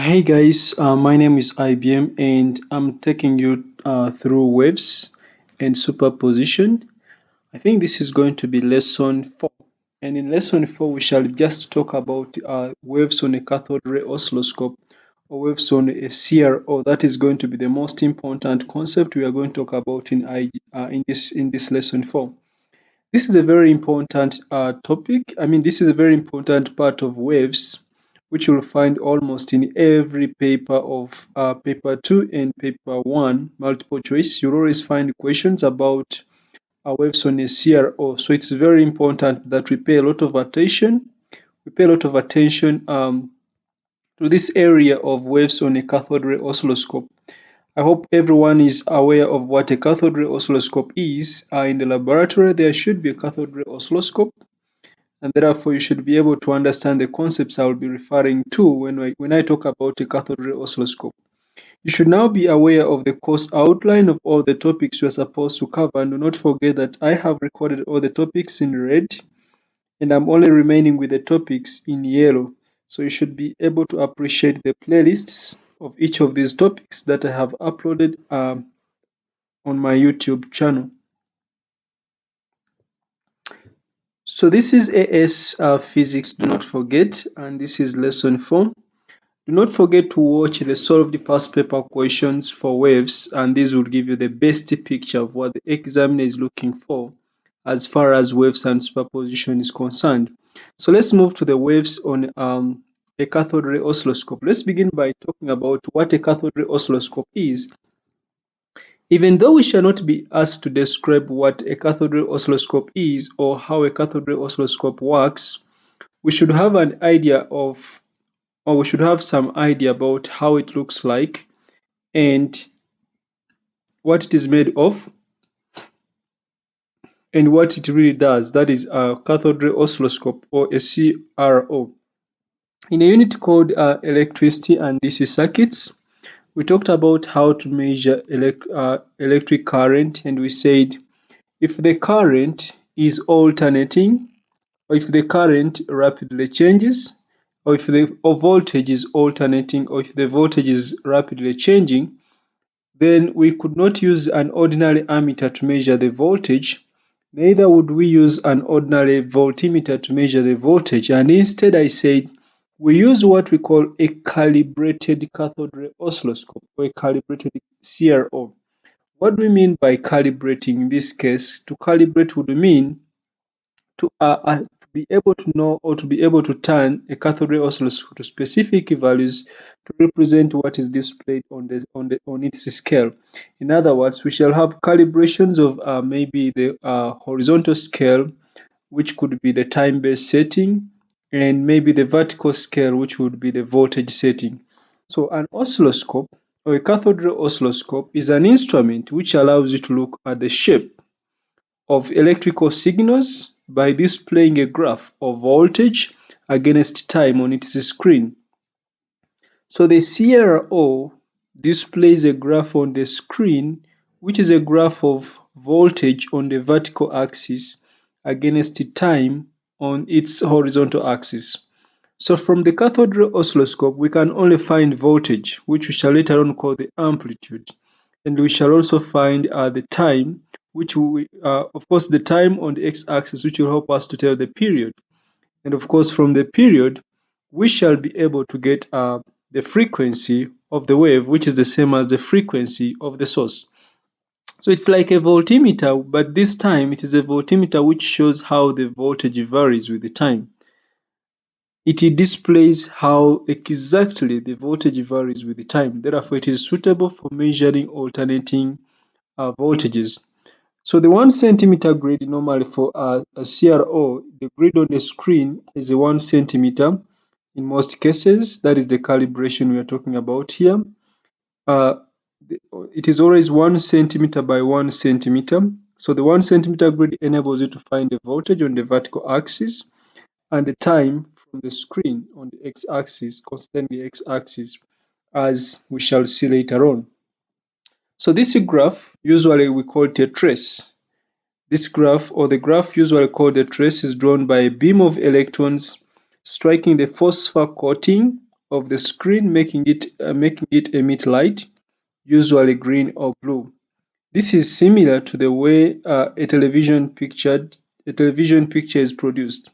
Hey guys, my name is IBM and I'm taking you through waves and superposition. I think this is going to be lesson 4. And in lesson 4, we shall just talk about waves on a cathode ray oscilloscope or waves on a c.r.o. That is going to be the most important concept we are going to talk about in this lesson 4. This is a very important topic. This is a very important part of waves, which you'll find almost in every paper of paper 2 and paper 1, multiple choice. You'll always find questions about waves on a c.r.o. So it's very important that we pay a lot of attention. We pay a lot of attention to this area of waves on a cathode ray oscilloscope. I hope everyone is aware of what a cathode ray oscilloscope is. In the laboratory, there should be a cathode ray oscilloscope, and therefore you should be able to understand the concepts I will be referring to when I talk about a cathode ray oscilloscope. You should now be aware of the course outline of all the topics you are supposed to cover, and do not forget that I have recorded all the topics in red and I'm only remaining with the topics in yellow. So you should be able to appreciate the playlists of each of these topics that I have uploaded on my YouTube channel. So this is AS Physics, do not forget, and this is lesson 4. Do not forget to watch the solved past paper questions for waves, and these will give you the best picture of what the examiner is looking for as far as waves and superposition is concerned. So let's move to the waves on a cathode ray oscilloscope. Let's begin by talking about what a cathode ray oscilloscope is. Even though we shall not be asked to describe what a cathode ray oscilloscope is or how a cathode ray oscilloscope works, we should have an idea of, or we should have some idea about how it looks like and what it is made of and what it really does. That is a cathode ray oscilloscope or a c.r.o. In a unit called electricity and DC circuits, we talked about how to measure electric current, and we said if the current is alternating, or if the current rapidly changes, or if the voltage is alternating, or if the voltage is rapidly changing, then we could not use an ordinary ammeter to measure the voltage, neither would we use an ordinary voltmeter to measure the voltage, and instead I said we use what we call a calibrated cathode ray oscilloscope or a calibrated c.r.o. What do we mean by calibrating in this case? To calibrate would mean to be able to know or to be able to turn a cathode ray oscilloscope to specific values to represent what is displayed on its scale. In other words, we shall have calibrations of maybe the horizontal scale, which could be the time-based setting, and maybe the vertical scale, which would be the voltage setting. So an oscilloscope or a cathode ray oscilloscope is an instrument which allows you to look at the shape of electrical signals by displaying a graph of voltage against time on its screen. So the c.r.o displays a graph on the screen, which is a graph of voltage on the vertical axis against time on its horizontal axis. So from the cathode ray oscilloscope, we can only find voltage, which we shall later on call the amplitude. And we shall also find the time, which of course, the time on the x-axis, which will help us to tell the period. And of course, from the period, we shall be able to get the frequency of the wave, which is the same as the frequency of the source. So it's like a voltmeter, but this time it is a voltmeter which shows how the voltage varies with the time. It displays how exactly the voltage varies with the time. Therefore, it is suitable for measuring alternating voltages. So the 1 centimeter grid normally for a c.r.o, the grid on the screen is a 1 centimeter in most cases. That is the calibration we are talking about here. Uh, it is always 1 centimeter by 1 centimeter. So the 1 centimeter grid enables you to find the voltage on the vertical axis and the time from the screen on the x-axis, considering the x-axis, as we shall see later on. So this graph, usually we call it a trace. This graph, or the graph usually called a trace, is drawn by a beam of electrons striking the phosphor coating of the screen, making it emit light, usually green or blue. This is similar to the way a television picture is produced.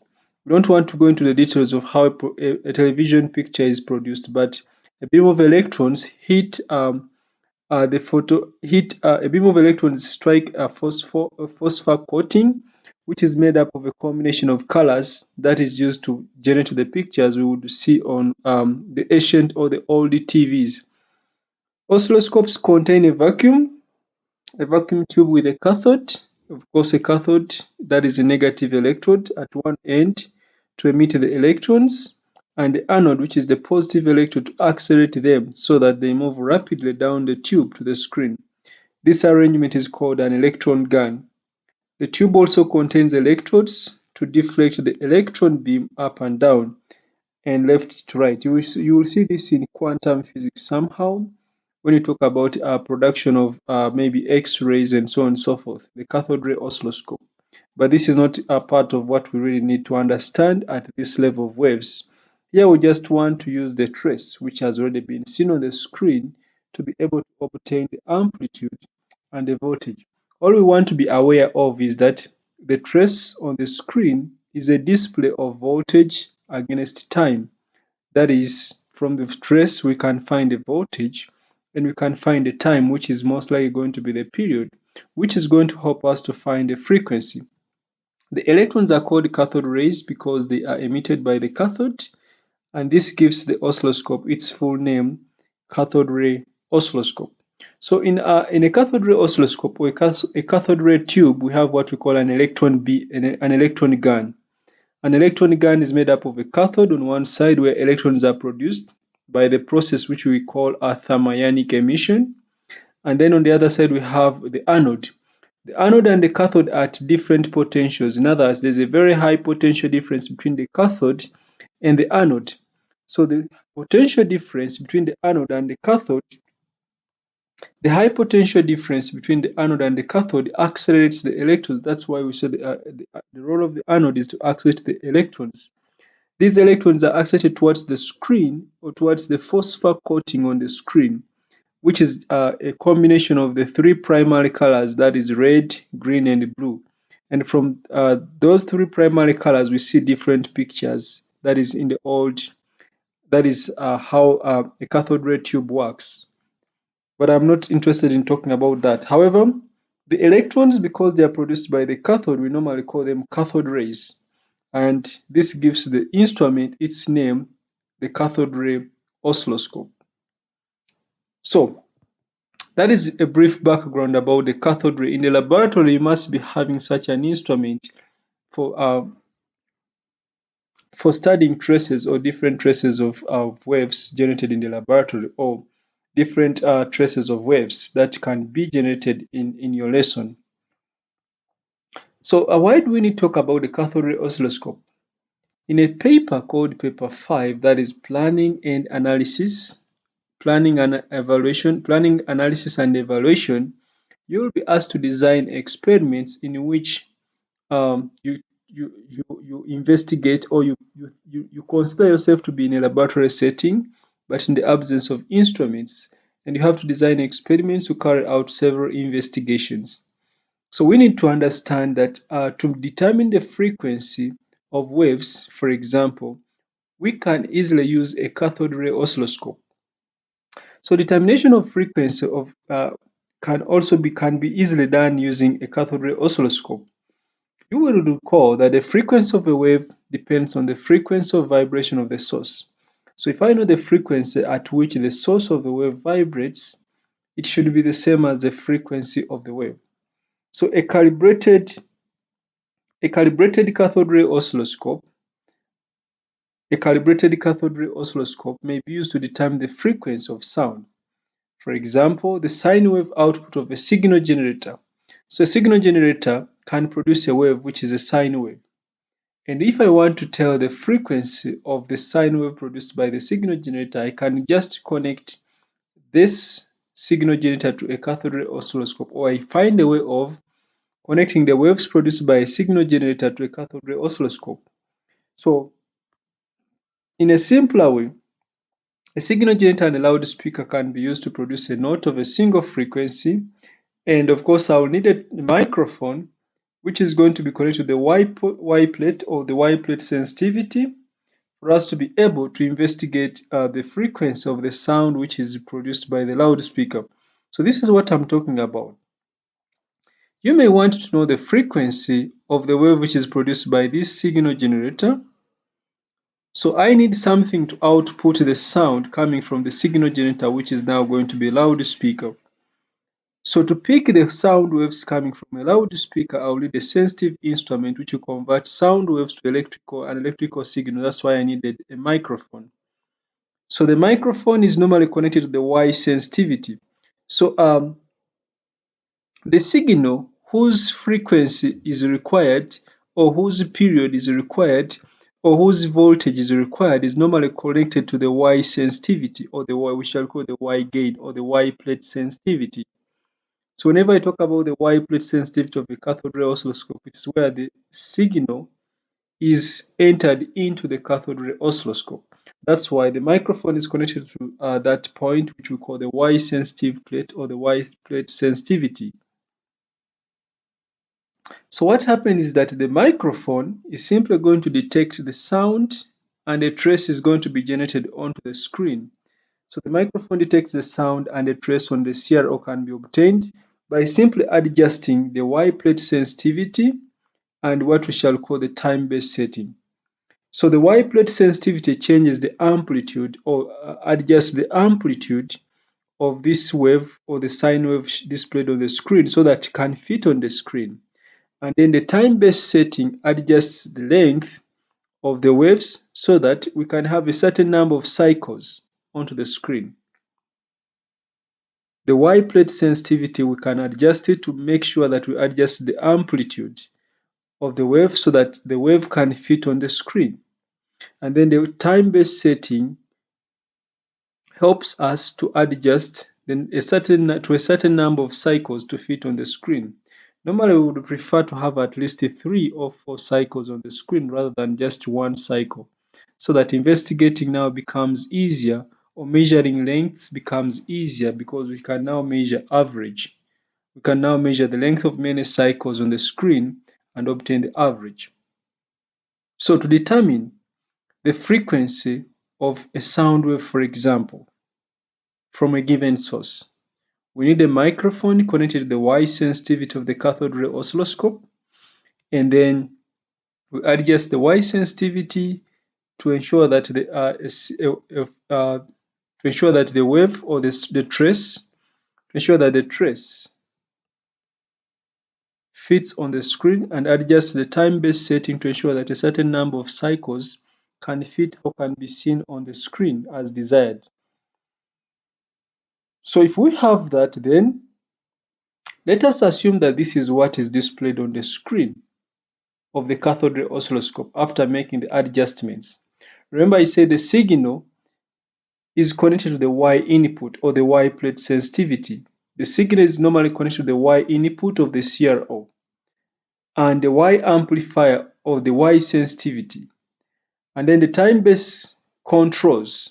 We don't want to go into the details of how a television picture is produced, but a beam of electrons hit the photo hit a beam of electrons strike a phosphor coating, which is made up of a combination of colors that is used to generate the pictures we would see on the ancient or the old TVs. Oscilloscopes contain a vacuum tube with a cathode, of course a cathode that is a negative electrode at one end to emit the electrons, and the anode, which is the positive electrode, to accelerate them so that they move rapidly down the tube to the screen. This arrangement is called an electron gun. The tube also contains electrodes to deflect the electron beam up and down and left to right. You will see this in quantum physics somehow when you talk about production of maybe X-rays and so on and so forth, the cathode ray oscilloscope. But this is not a part of what we really need to understand at this level of waves. Here we just want to use the trace, which has already been seen on the screen, to be able to obtain the amplitude and the voltage. All we want to be aware of is that the trace on the screen is a display of voltage against time. That is, from the trace we can find the voltage and we can find the time, which is most likely going to be the period, which is going to help us to find the frequency. The electrons are called cathode rays because they are emitted by the cathode, and this gives the oscilloscope its full name, cathode ray oscilloscope. So in a cathode ray oscilloscope or a cathode ray tube, we have what we call an electron gun. An electron gun is made up of a cathode on one side where electrons are produced by the process which we call a thermionic emission, and then on the other side we have the anode. The anode and the cathode are at different potentials. In other words, there's a very high potential difference between the cathode and the anode. So the potential difference between the anode and the cathode, the high potential difference between the anode and the cathode accelerates the electrons. That's why we said the role of the anode is to accelerate the electrons. These electrons are accelerated towards the screen or towards the phosphor coating on the screen, which is a combination of the three primary colors, that is red, green, and blue. And from those three primary colors, we see different pictures. That is how a cathode ray tube works. But I'm not interested in talking about that. However, the electrons, because they are produced by the cathode, we normally call them cathode rays. And this gives the instrument its name, the cathode ray oscilloscope. So, that is a brief background about the cathode ray. In the laboratory, you must be having such an instrument for studying traces or different traces of waves generated in the laboratory, or different traces of waves that can be generated in your lesson. So why do we need to talk about the cathode ray oscilloscope? In a paper called paper 5, that is planning, analysis and evaluation, you will be asked to design experiments in which you investigate, or you consider yourself to be in a laboratory setting, but in the absence of instruments, and you have to design experiments to carry out several investigations. So we need to understand that to determine the frequency of waves, for example, we can easily use a cathode ray oscilloscope. So determination of frequency can be easily done using a cathode ray oscilloscope. You will recall that the frequency of a wave depends on the frequency of vibration of the source. So if I know the frequency at which the source of the wave vibrates, it should be the same as the frequency of the wave. So a calibrated cathode ray oscilloscope may be used to determine the frequency of sound. For example, the sine wave output of a signal generator. So a signal generator can produce a wave which is a sine wave. And if I want to tell the frequency of the sine wave produced by the signal generator, I can just connect this signal generator to a cathode ray oscilloscope, or I find a way of connecting the waves produced by a signal generator to a cathode ray oscilloscope. So in a simpler way, A signal generator and a loudspeaker can be used to produce a note of a single frequency. And of course, I'll need a microphone, which is going to be connected to the Y plate or the Y plate sensitivity for us to be able to investigate the frequency of the sound which is produced by the loudspeaker. So this is what I'm talking about. You may want to know the frequency of the wave which is produced by this signal generator. So I need something to output the sound coming from the signal generator, which is now going to be a loudspeaker. So to pick the sound waves coming from a loudspeaker, I'll need a sensitive instrument which will convert sound waves to an electrical signal. That's why I needed a microphone. So the microphone is normally connected to the Y sensitivity. So the signal whose frequency is required, or whose period is required, or whose voltage is required is normally connected to the Y sensitivity, or the Y, we shall call the Y gain, or the Y plate sensitivity. So whenever I talk about the Y plate sensitivity of the cathode ray oscilloscope, it's where the signal is entered into the cathode ray oscilloscope. That's why the microphone is connected to that point, which we call the Y sensitive plate or the Y plate sensitivity. So what happens is that the microphone is simply going to detect the sound and a trace is going to be generated onto the screen. So the microphone detects the sound and a trace on the c.r.o can be obtained by simply adjusting the Y plate sensitivity and what we shall call the time-based setting. So the Y plate sensitivity changes the amplitude or adjusts the amplitude of this wave or the sine wave displayed on the screen so that it can fit on the screen. And then the time-based setting adjusts the length of the waves so that we can have a certain number of cycles onto the screen. The Y plate sensitivity, we can adjust it to make sure that we adjust the amplitude of the wave so that the wave can fit on the screen. And then the time-based setting helps us to adjust to a certain number of cycles to fit on the screen. Normally, we would prefer to have at least 3 or 4 cycles on the screen rather than just one cycle, so that investigating now becomes easier, or measuring lengths becomes easier because we can now measure average. We can now measure the length of many cycles on the screen and obtain the average. So to determine the frequency of a sound wave, for example, from a given source, we need a microphone connected to the Y sensitivity of the cathode ray oscilloscope, and then we adjust the Y sensitivity to ensure that the wave or the trace, to ensure that the trace fits on the screen, and adjust the time-based setting to ensure that a certain number of cycles can fit or can be seen on the screen as desired. So if we have that, then let us assume that this is what is displayed on the screen of the cathode ray oscilloscope after making the adjustments. Remember, I said the signal is connected to the Y input or the Y plate sensitivity. The signal is normally connected to the Y input of the c.r.o and the Y amplifier of the Y sensitivity. And then the time-based controls,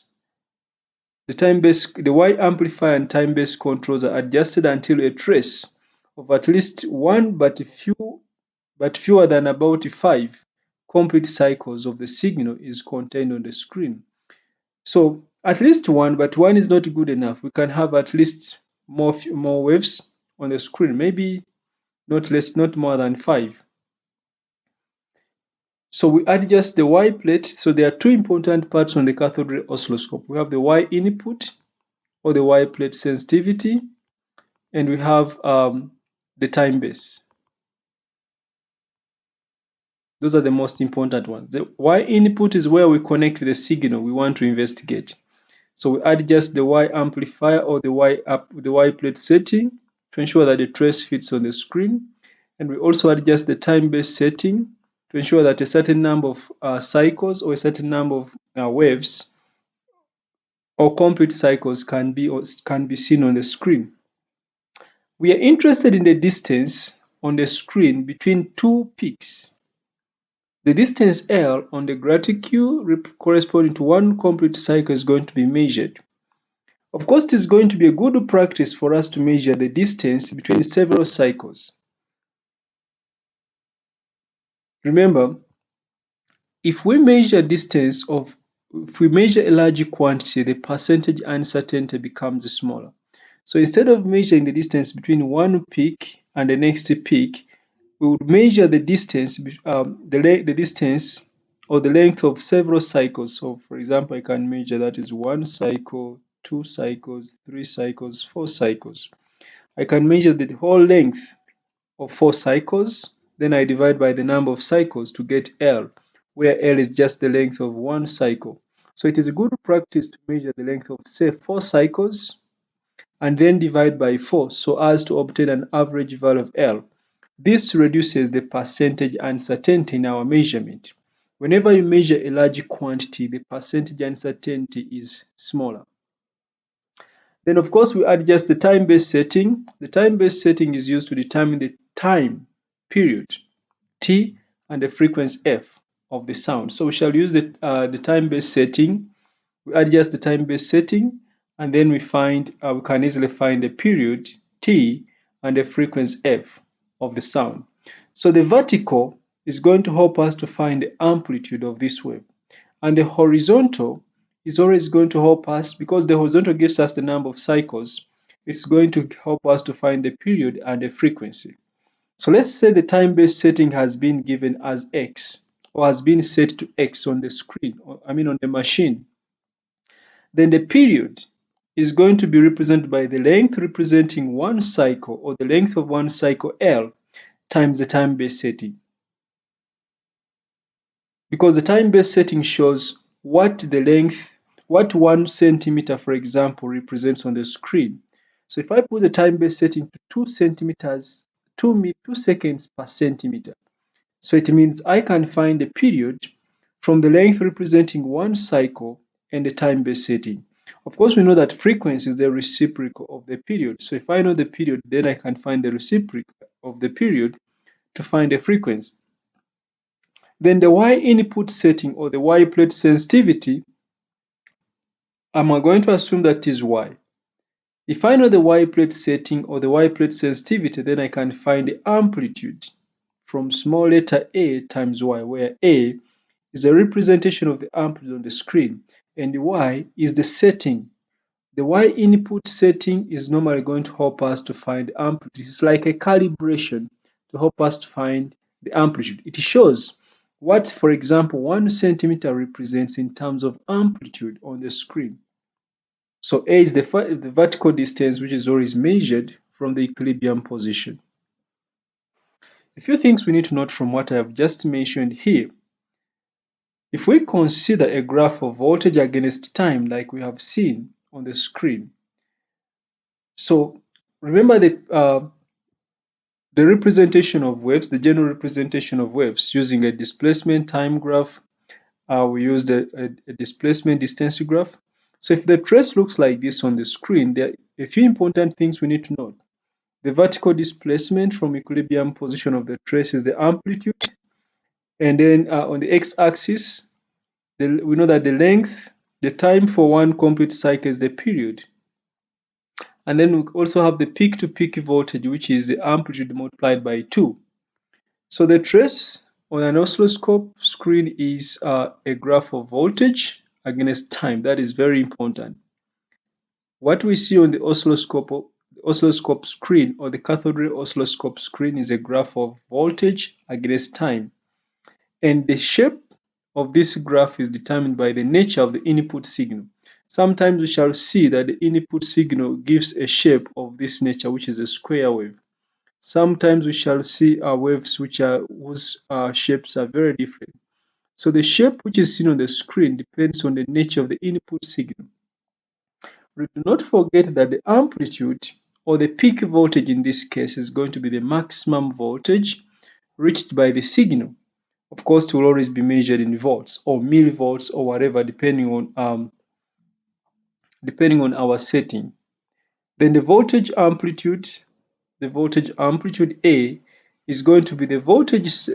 the Y amplifier and time-based controls are adjusted until a trace of at least one but fewer than about 5 complete cycles of the signal is contained on the screen. So at least one, but one is not good enough. We can have at least more waves on the screen, maybe not more than 5. So we adjust the Y plate. So there are two important parts on the cathode ray oscilloscope. We have the Y input or the Y plate sensitivity, and we have the time base. Those are the most important ones. The Y input is where we connect the signal we want to investigate. So we adjust the Y amplifier or the Y plate setting to ensure that the trace fits on the screen. And we also adjust the time-based setting to ensure that a certain number of cycles or a certain number of waves or complete cycles can be seen on the screen. We are interested in the distance on the screen between two peaks. The distance L on the grating corresponding to one complete cycle is going to be measured. Of course, it is going to be a good practice for us to measure the distance between several cycles. Remember, if we measure a large quantity, the percentage uncertainty becomes smaller. So instead of measuring the distance between one peak and the next peak, we would measure the distance, the distance or the length of several cycles. So for example, I can measure that is 1 cycle, 2 cycles, 3 cycles, 4 cycles. I can measure the whole length of 4 cycles, then I divide by the number of cycles to get L, where L is just the length of 1 cycle. So it is a good practice to measure the length of say 4 cycles and then divide by 4 so as to obtain an average value of L. This reduces the percentage uncertainty in our measurement. Whenever you measure a large quantity, the percentage uncertainty is smaller. Then of course we adjust the time-based setting. The time-based setting is used to determine the time period T and the frequency F of the sound. So we shall use the time-based setting. We adjust the time-based setting and then we can easily find the period T and the frequency F of the sound. So the vertical is going to help us to find the amplitude of this wave. And the horizontal is always going to help us because the horizontal gives us the number of cycles. It's going to help us to find the period and the frequency. So let's say the time-based setting has been given as X or has been set to X on the screen, on the machine. Then the period is going to be represented by the length representing 1 cycle or the length of 1 cycle L times the time-based setting. Because the time-based setting shows what 1 centimeter, for example, represents on the screen. So if I put the time-based setting to 2 centimeters, 2 seconds per centimeter, so it means I can find the period from the length representing 1 cycle and the time-based setting. Of course, we know that frequency is the reciprocal of the period. So if I know the period, then I can find the reciprocal of the period to find the frequency. Then the Y input setting or the Y plate sensitivity, I'm going to assume that is Y. If I know the Y plate setting or the Y plate sensitivity, then I can find the amplitude from small letter a times Y, where a is a representation of the amplitude on the screen and the Y is the setting. The Y input setting is normally going to help us to find amplitude. It's like a calibration to help us to find the amplitude. It shows what, for example, 1 centimeter represents in terms of amplitude on the screen. So A is the vertical distance which is always measured from the equilibrium position. A few things we need to note from what I have just mentioned here. If we consider a graph of voltage against time like we have seen on the screen, so remember the representation of waves, the general representation of waves using a displacement time graph. We used a displacement distance graph. So if the trace looks like this on the screen, there are a few important things we need to note. The vertical displacement from equilibrium position of the trace is the amplitude. And then on the x-axis, we know that the length, the time for one complete cycle is the period. And then we also have the peak-to-peak voltage, which is the amplitude multiplied by 2. So the trace on an oscilloscope screen is a graph of voltage against time. That is very important. What we see on the oscilloscope screen or the cathode ray oscilloscope screen is a graph of voltage against time. And the shape of this graph is determined by the nature of the input signal. Sometimes we shall see that the input signal gives a shape of this nature, which is a square wave. Sometimes we shall see waves whose shapes are very different. So the shape which is seen on the screen depends on the nature of the input signal. Do not forget that the amplitude or the peak voltage in this case is going to be the maximum voltage reached by the signal. Of course, it will always be measured in volts or millivolts or whatever, depending on our setting. Then the voltage amplitude A is going to be the voltage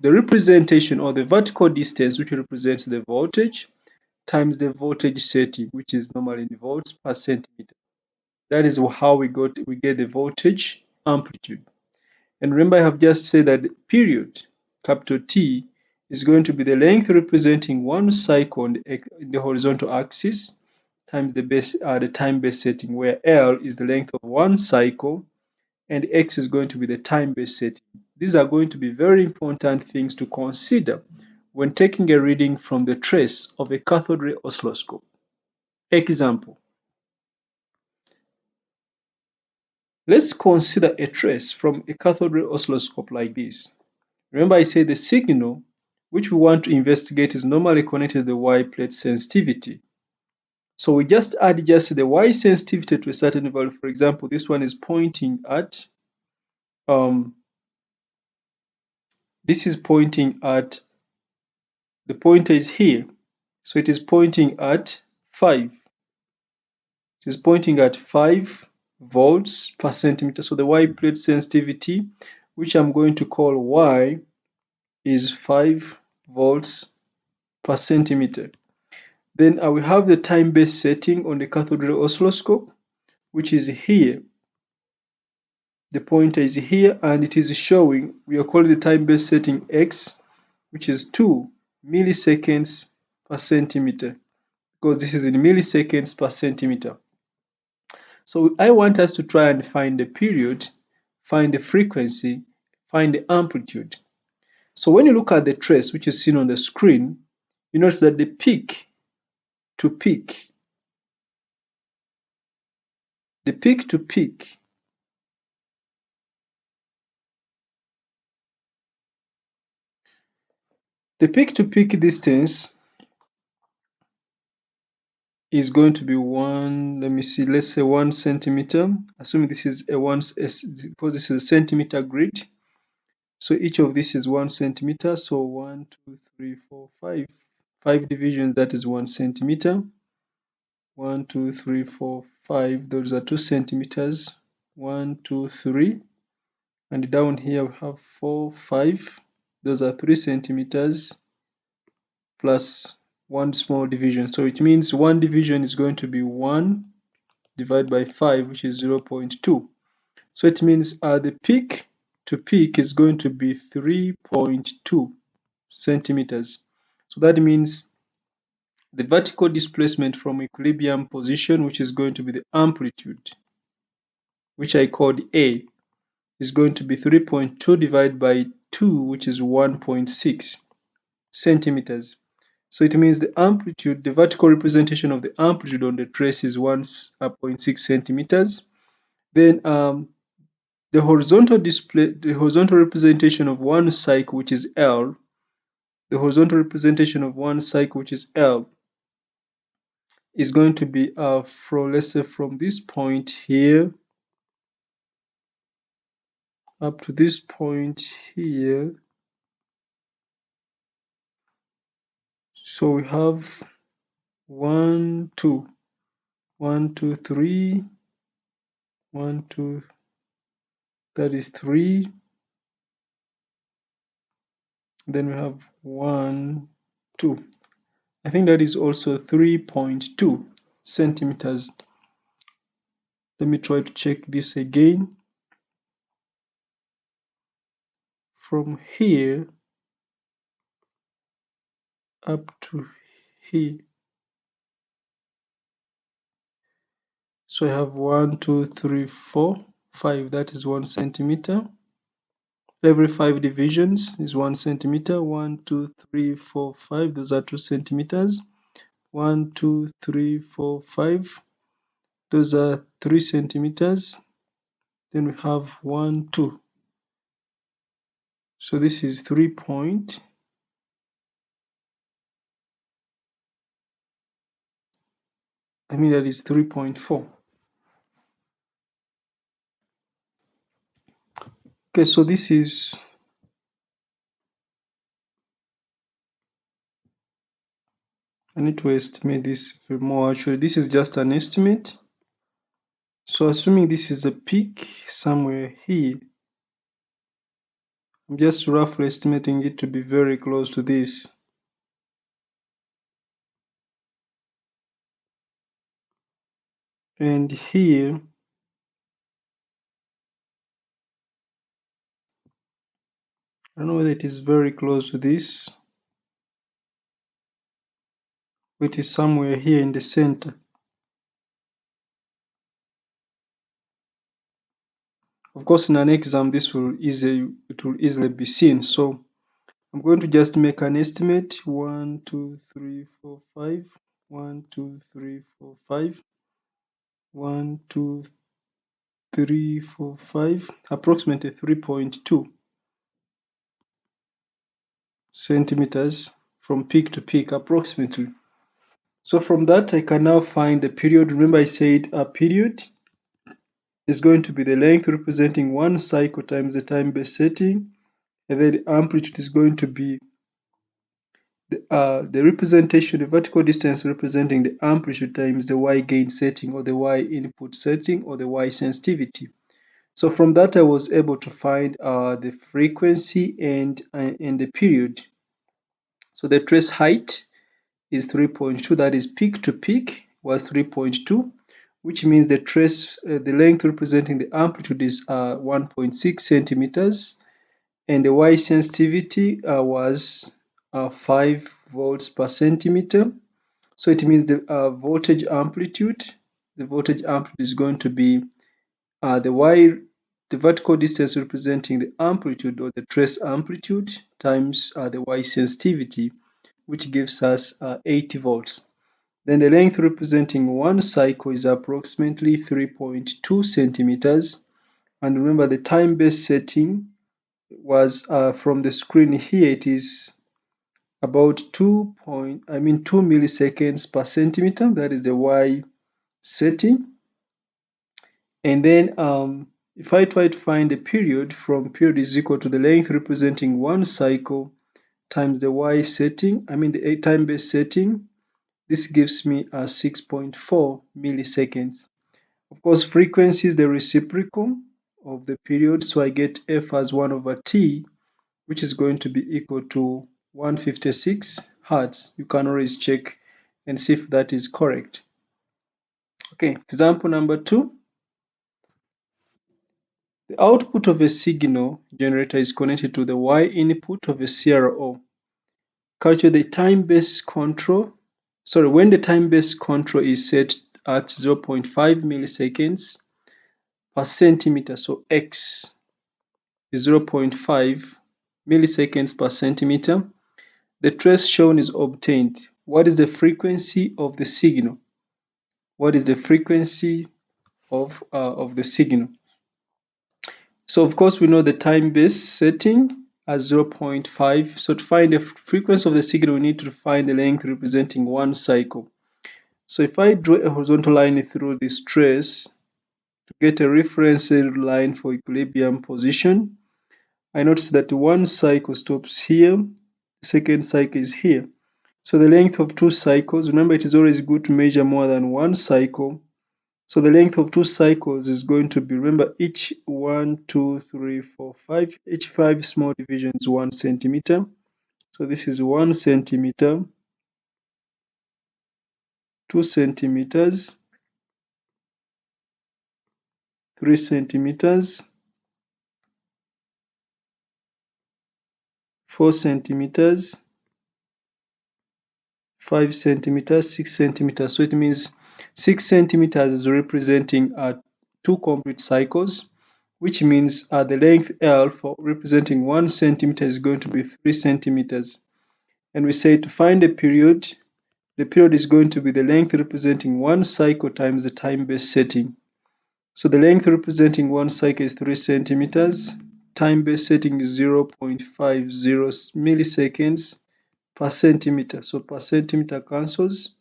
the representation or the vertical distance, which represents the voltage, times the voltage setting, which is normally in volts per centimeter. That is how we get the voltage amplitude. And remember, I have just said that the period, capital T, is going to be the length representing one cycle on the horizontal axis times the time base setting, where L is the length of one cycle and X is going to be the time base setting. These are going to be very important things to consider when taking a reading from the trace of a cathode ray oscilloscope. Example. Let's consider a trace from a cathode ray oscilloscope like this. Remember, I said the signal which we want to investigate is normally connected to the Y plate sensitivity. So we just adjust the Y sensitivity to a certain value. For example, this one is pointing at this is pointing at, the pointer is here, so it is pointing at 5. It is pointing at 5 volts per centimeter. So the Y plate sensitivity, which I'm going to call Y, is 5 volts per centimeter. Then I will have the time-based setting on the cathode ray oscilloscope, which is here. The pointer is here and it is showing, we are calling the time-based setting X, which is 2 milliseconds per centimeter, because this is in milliseconds per centimeter. So I want us to try and find the period, find the frequency, find the amplitude. So when you look at the trace, which is seen on the screen, you notice that the peak to peak, the peak to peak distance is going to be let's say 1 centimeter, assuming this is because this is a centimeter grid. So each of this is 1 centimeter. So 1, 2, 3, 4, 5. 5 divisions, that is 1 centimeter. 1, 2, 3, 4, 5. Those are 2 centimeters. 1, 2, 3. And down here we have 4, 5. Those are 3 centimeters plus 1 small division. So it means 1 division is going to be 1 divided by 5, which is 0.2. So it means the peak to peak is going to be 3.2 centimeters. So that means the vertical displacement from equilibrium position, which is going to be the amplitude, which I called A, is going to be 3.2 divided by 2, which is 1.6 centimeters. So it means the amplitude, the vertical representation of the amplitude on the trace is 1.6 centimeters. Then the horizontal representation of one cycle, which is L, the horizontal representation of one cycle, which is L, is going to be from, let's say, from this point here up to this point here. So we have 1, 2, 1, 2, 3, 1, 2, that is 3. Then we have 1, 2. I think that is also 3.2 centimeters. Let me try to check this again. From here up to here. So I have 1, 2, 3, 4, 5. That is 1 centimeter. Every 5 divisions is 1 centimeter. 1, 2, 3, 4, 5. Those are 2 centimeters. 1, 2, 3, 4, 5. Those are 3 centimeters. Then we have 1, 2. So this is 3 point. That is 3.4. Okay, so this is, I need to estimate this more actually. This is just an estimate. So assuming this is a peak somewhere here, I'm just roughly estimating it to be very close to this. And here, I don't know whether it is very close to this, but it is somewhere here in the center. Of course, in an exam, it will easily be seen. So I'm going to just make an estimate. 1, 2, 3, 4, 5. 1, 2, 3, 4, 5. 1, 2, 3, 4, 5. Approximately 3.2 centimeters from peak to peak, approximately. So from that, I can now find the period. Remember, I said a period is going to be the length representing one cycle times the time-based setting, and then the amplitude is going to be the representation, the vertical distance representing the amplitude times the Y gain setting or the Y input setting or the Y sensitivity. So from that, I was able to find the frequency and the period. So the trace height is 3.2, that is peak to peak was 3.2, which means the the length representing the amplitude is 1.6 centimeters, and the Y sensitivity was 5 volts per centimeter. So it means the voltage amplitude is going to be the vertical distance representing the amplitude or the trace amplitude times the Y sensitivity, which gives us 80 volts. Then the length representing one cycle is approximately 3.2 centimeters. And remember, the time-based setting was from the screen here, it is about 2 milliseconds per centimeter. That is the Y setting. And then if I try to find the period, from period is equal to the length representing one cycle times the Y setting, the time-based setting. This gives me 6.4 milliseconds. Of course, frequency is the reciprocal of the period, so I get F as 1 over T, which is going to be equal to 156 Hertz. You can always check and see if that is correct. Okay, example number 2. The output of a signal generator is connected to the Y input of a c.r.o. Calculate the time-based control. When the time-based control is set at 0.5 milliseconds per centimeter, so X is 0.5 milliseconds per centimeter, the trace shown is obtained. What is the frequency of the signal? What is the frequency of the signal? So of course we know the time-based setting as 0.5. So to find the frequency of the signal, we need to find the length representing one cycle. So if I draw a horizontal line through this trace to get a reference line for equilibrium position, I notice that one cycle stops here, the second cycle is here. So the length of two cycles, remember it is always good to measure more than one cycle. So the length of two cycles is going to be, remember, each 1, 2, 3, 4, 5, each 5 small divisions 1 centimeter. So this is 1 centimeter, 2 centimeters, 3 centimeters, 4 centimeters, 5 centimeters, 6 centimeters. So it means 6 centimeters is representing 2 complete cycles, which means the length L for representing 1 centimeter is going to be 3 centimeters. And we say to find the period is going to be the length representing one cycle times the time-based setting. So the length representing one cycle is 3 centimeters. Time-based setting is 0.50 milliseconds per centimeter. So per centimeter cancels.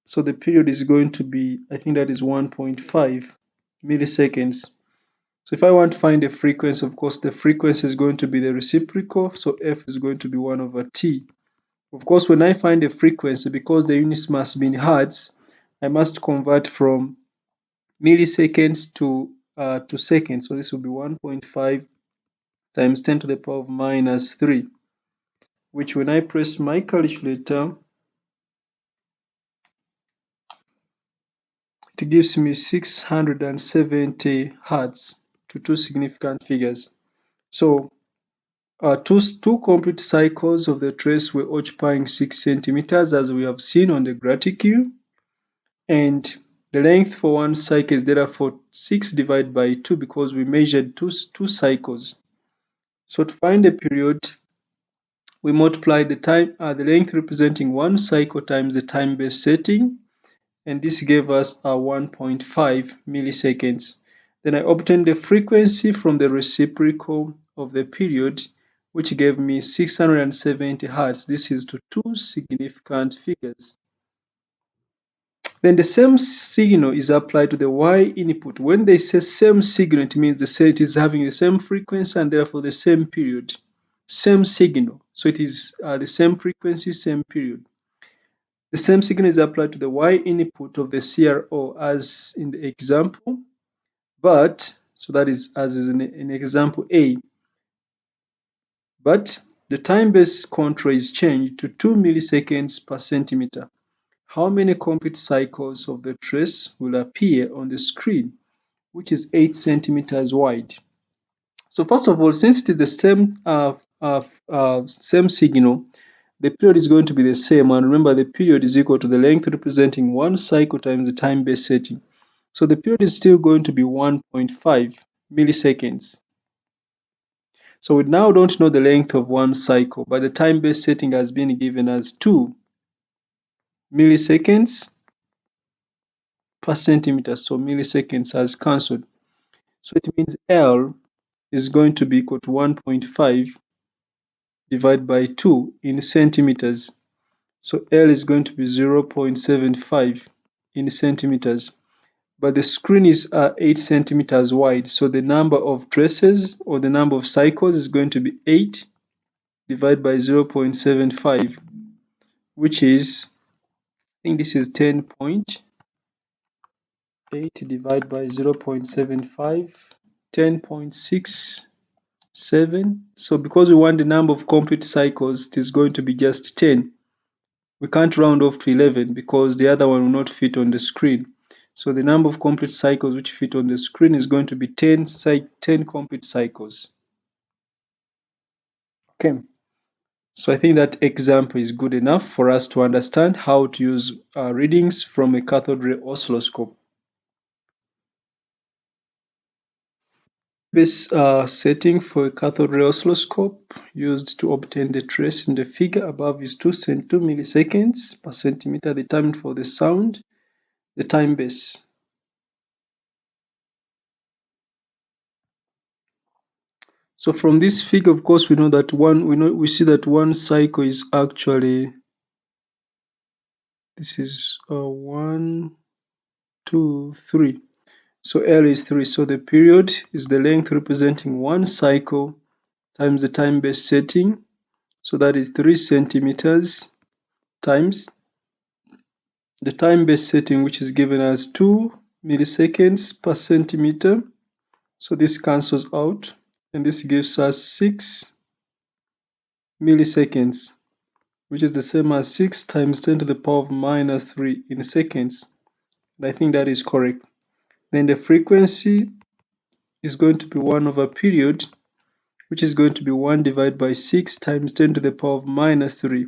So the period is going to be, I think that is 1.5 milliseconds. So if I want to find the frequency, of course, the frequency is going to be the reciprocal. So F is going to be 1 over T. Of course, when I find the frequency, because the units must be in hertz, I must convert from milliseconds to seconds. So this will be 1.5 times 10 to the power of minus 3, which when I press my calculator, it gives me 670 hertz to two significant figures. So two complete cycles of the trace were occupying 6 centimeters, as we have seen on the graphic, and the length for one cycle is therefore 6 divided by 2 because we measured two cycles. So to find the period, we multiply the length representing one cycle times the time-based setting, and this gave us 1.5 milliseconds. Then I obtained the frequency from the reciprocal of the period, which gave me 670 hertz. This is to two significant figures. Then the same signal is applied to the Y input. When they say same signal, it means the set is having the same frequency and therefore the same period. Same signal. So it is the same frequency, same period. The same signal is applied to the Y input of the c.r.o as in the example, but, so that is as is in example A, but the time-based control is changed to 2 milliseconds per centimeter. How many complete cycles of the trace will appear on the screen, which is 8 centimeters wide? So first of all, since it is the same signal, the period is going to be the same, and remember the period is equal to the length representing one cycle times the time-based setting. So the period is still going to be 1.5 milliseconds. So we now don't know the length of one cycle, but the time-based setting has been given as 2 milliseconds per centimeter. So milliseconds has cancelled. So it means L is going to be equal to 1.5 divided by 2 in centimeters. So L is going to be 0.75 in centimeters. But the screen is 8 centimeters wide. So the number of traces or the number of cycles is going to be 8 divided by 0.75, which is, I think this is 10.8 divided by 0.75, 10.67. So because we want the number of complete cycles, it is going to be just 10. We can't round off to 11 because the other one will not fit on the screen. So the number of complete cycles which fit on the screen is going to be 10 complete cycles. Okay. So I think that example is good enough for us to understand how to use readings from a cathode ray oscilloscope. This setting for a cathode ray oscilloscope used to obtain the trace in the figure above is 2 milliseconds per centimeter, the time for the sound, the time base. So from this figure, of course, we know that we see that one cycle is actually, this is 1, 2, 3. So L is 3. So the period is the length representing one cycle times the time-based setting. So that is 3 centimeters times the time-based setting, which is given as 2 milliseconds per centimeter. So this cancels out, and this gives us 6 milliseconds, which is the same as 6 times 10 to the power of minus 3 in seconds. And I think that is correct. Then the frequency is going to be 1 over period, which is going to be 1 divided by 6 times 10 to the power of minus 3.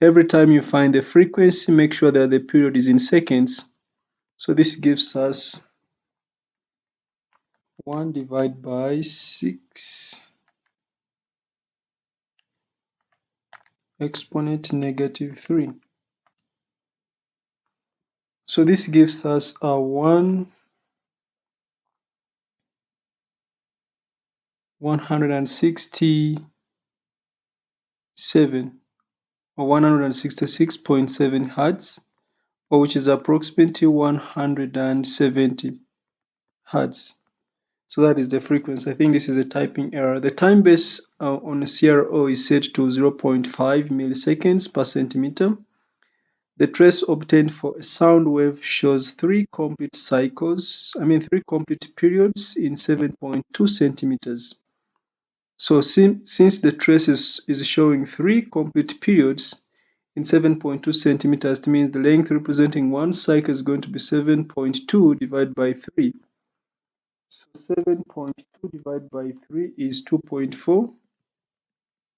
Every time you find the frequency, make sure that the period is in seconds. So this gives us 1 divided by 6 exponent negative 3. So this gives us a 167 or 166.7 hertz, or which is approximately 170 hertz. So that is the frequency. I think this is a typing error. The time base on a c.r.o is set to 0.5 milliseconds per centimeter. The trace obtained for a sound wave shows 3 complete periods in 7.2 centimeters. So since the trace is showing 3 complete periods in 7.2 centimeters, it means the length representing one cycle is going to be 7.2 divided by 3. So 7.2 divided by 3 is 2.4.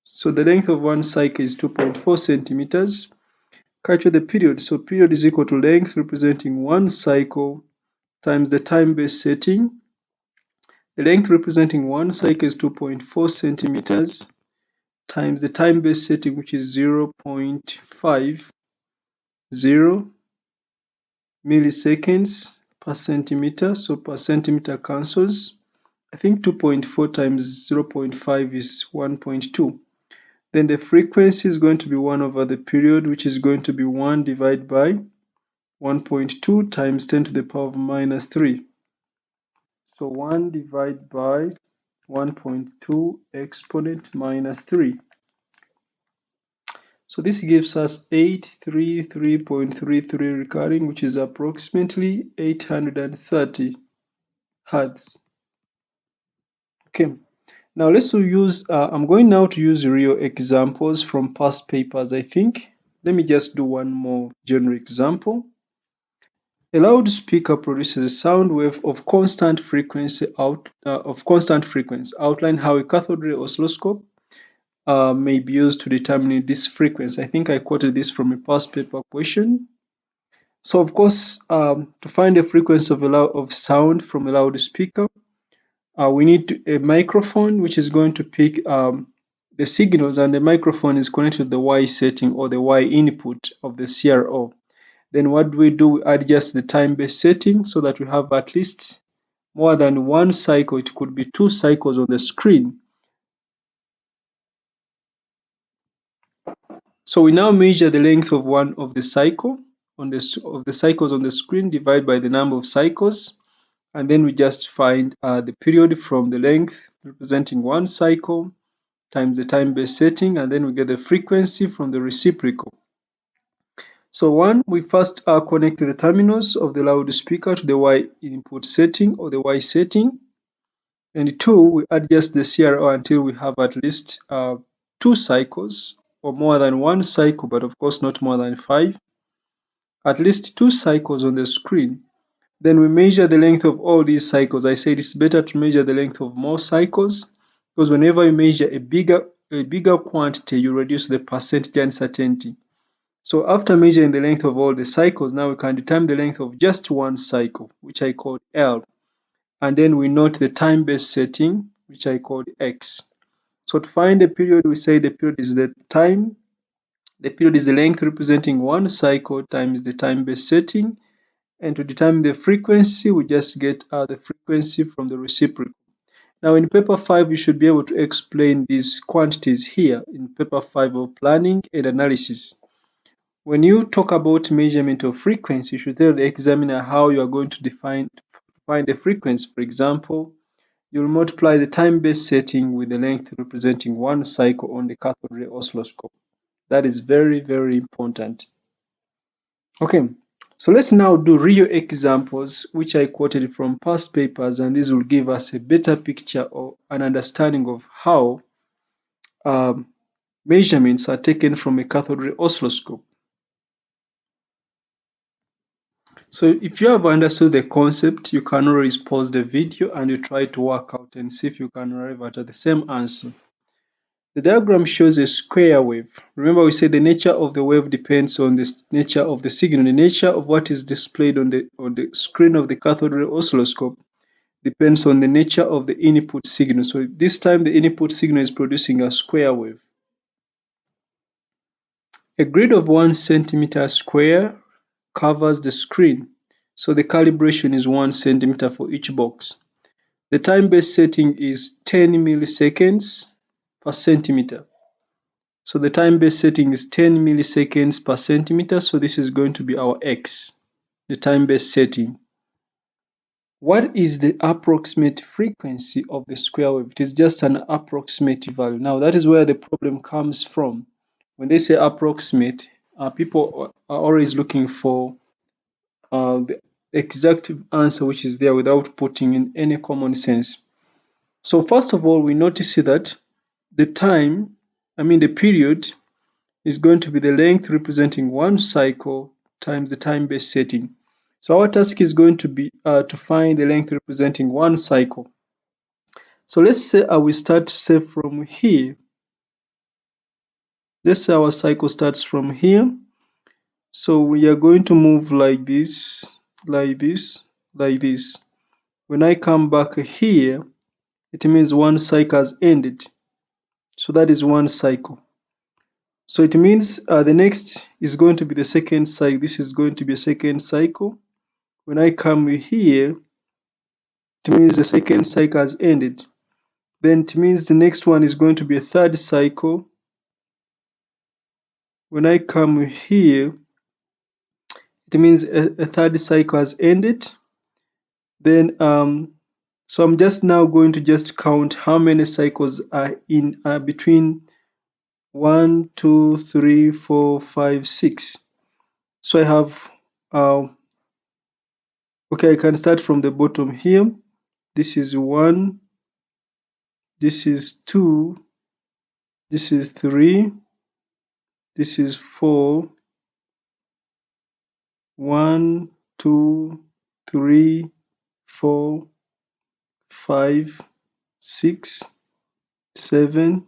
So the length of one cycle is 2.4 centimeters. Capture the period. So period is equal to length representing one cycle times the time-based setting. The length representing one cycle is 2.4 centimeters times the time-based setting, which is 0.50 milliseconds per centimeter. So per centimeter cancels. I think 2.4 times 0.5 is 1.2. Then the frequency is going to be 1 over the period, which is going to be 1 divided by 1.2 times 10 to the power of minus 3. So 1 divided by 1.2 exponent minus 3. So this gives us 833.33 recurring, which is approximately 830 hertz. Okay, now I'm going now to use real examples from past papers, I think. Let me just do one more general example. A loudspeaker produces a sound wave of constant frequency. Outline how a cathode ray oscilloscope may be used to determine this frequency. I think I quoted this from a past paper question. So of course, to find the frequency of sound from a loudspeaker, we need a microphone which is going to pick the signals, and the microphone is connected to the Y setting or the Y input of the c.r.o. Then what do? We adjust the time-based setting so that we have at least more than one cycle. It could be 2 cycles on the screen. So we now measure the length of one of the cycles on the screen, divide by the number of cycles, and then we just find the period from the length representing one cycle times the time-based setting, and then we get the frequency from the reciprocal. So we first connect the terminals of the loudspeaker to the Y input setting or the Y setting. And 2, we adjust the c.r.o until we have at least 2 cycles or more than one cycle, but of course not more than 5. At least 2 cycles on the screen. Then we measure the length of all these cycles. I said it's better to measure the length of more cycles because whenever you measure a bigger quantity, you reduce the percentage uncertainty. So after measuring the length of all the cycles, now we can determine the length of just one cycle, which I called L. And then we note the time-based setting, which I called X. So to find the period, we say the period is the time. The period is the length representing one cycle times the time-based setting. And to determine the frequency, we just get the frequency from the reciprocal. Now in paper 5, you should be able to explain these quantities here in paper 5 of planning and analysis. When you talk about measurement of frequency, you should tell the examiner how you are going to find the frequency. For example, you'll multiply the time-based setting with the length representing one cycle on the cathode ray oscilloscope. That is very, very important. Okay, so let's now do real examples which I quoted from past papers, and this will give us a better picture or an understanding of how measurements are taken from a cathode ray oscilloscope. So if you have understood the concept, you can always pause the video and you try to work out and see if you can arrive at the same answer. The diagram shows a square wave. Remember, we said the nature of the wave depends on the nature of the signal. The nature of what is displayed on the screen of the cathode ray oscilloscope depends on the nature of the input signal. So this time the input signal is producing a square wave. A grid of 1 centimeter square covers the screen. So the calibration is 1 centimeter for each box. The time-based setting is 10 milliseconds per centimeter. So the time-based setting is 10 milliseconds per centimeter. So this is going to be our X, the time-based setting. What is the approximate frequency of the square wave? It is just an approximate value. Now that is where the problem comes from. When they say approximate, people are always looking for the exact answer which is there without putting in any common sense. So first of all, we notice that the time, the period is going to be the length representing one cycle times the time-based setting. So our task is going to be to find the length representing one cycle. So let's say I will start, say, from here. Let's say our cycle starts from here. So we are going to move like this, like this, like this. When I come back here, it means one cycle has ended. So that is one cycle. So it means the next is going to be the second cycle. This is going to be a second cycle. When I come here, it means the second cycle has ended. Then it means the next one is going to be a third cycle. When I come here, it means a third cycle has ended. Then so I'm just now going to just count how many cycles are in between 1, 2, 3, 4, 5, 6. So I have okay, I can start from the bottom here. This is 1, this is 2, this is 3, this is 4, 1, 2, 3, 4, 5, 6, 7,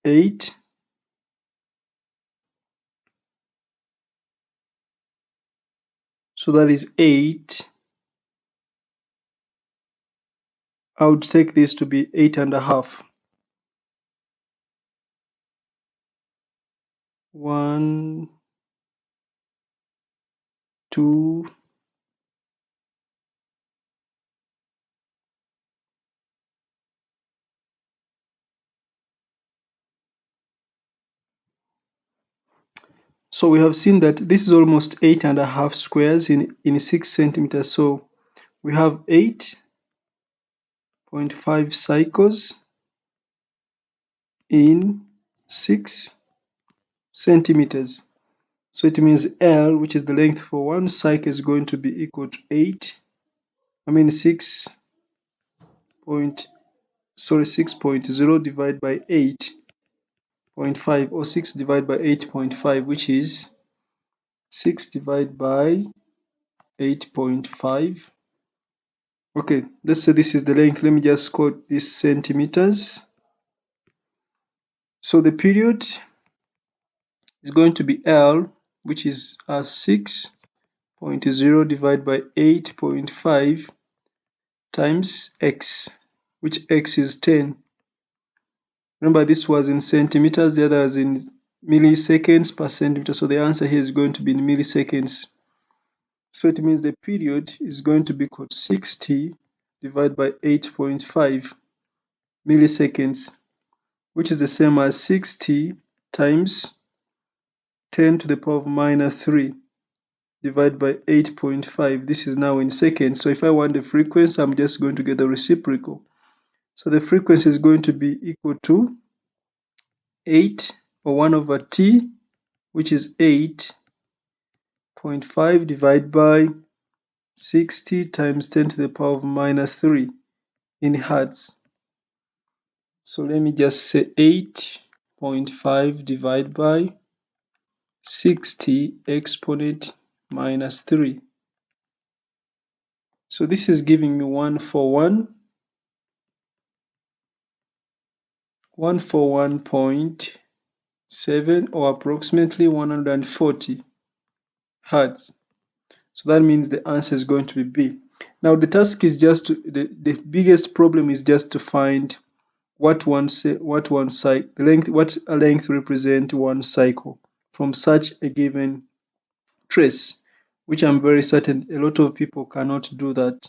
8. So that is 8. I would take this to be 8.5. 1, 2, so we have seen that this is almost 8.5 squares in 6 centimeters. So we have 8.5 cycles in 6 centimeters. So it means L, which is the length for one cycle, is going to be equal to 6.0 divided by 8.5, or 6 divided by 8.5, which is 6 divided by 8.5. Okay, let's say this is the length. Let me just quote this centimeters. So the period is going to be L, which is 6.0 divided by 8.5 times x, which x is 10. Remember, this was in centimeters, the other is in milliseconds per centimeter. So the answer here is going to be in milliseconds. So it means the period is going to be equal to 60 divided by 8.5 milliseconds, which is the same as 60 times 10 to the power of minus 3 divided by 8.5. This is now in seconds. So if I want the frequency, I'm just going to get the reciprocal. So the frequency is going to be equal to 8 or 1 over t, which is 8.5 divided by 60 times 10 to the power of minus 3 in hertz. So let me just say 8.5 divided by 60 exponent minus 3. So this is giving me 141.7, or approximately 140 hertz. So that means the answer is going to be B. Now the task is just the biggest problem is just to find what length represent one cycle from such a given trace, which I'm very certain a lot of people cannot do that.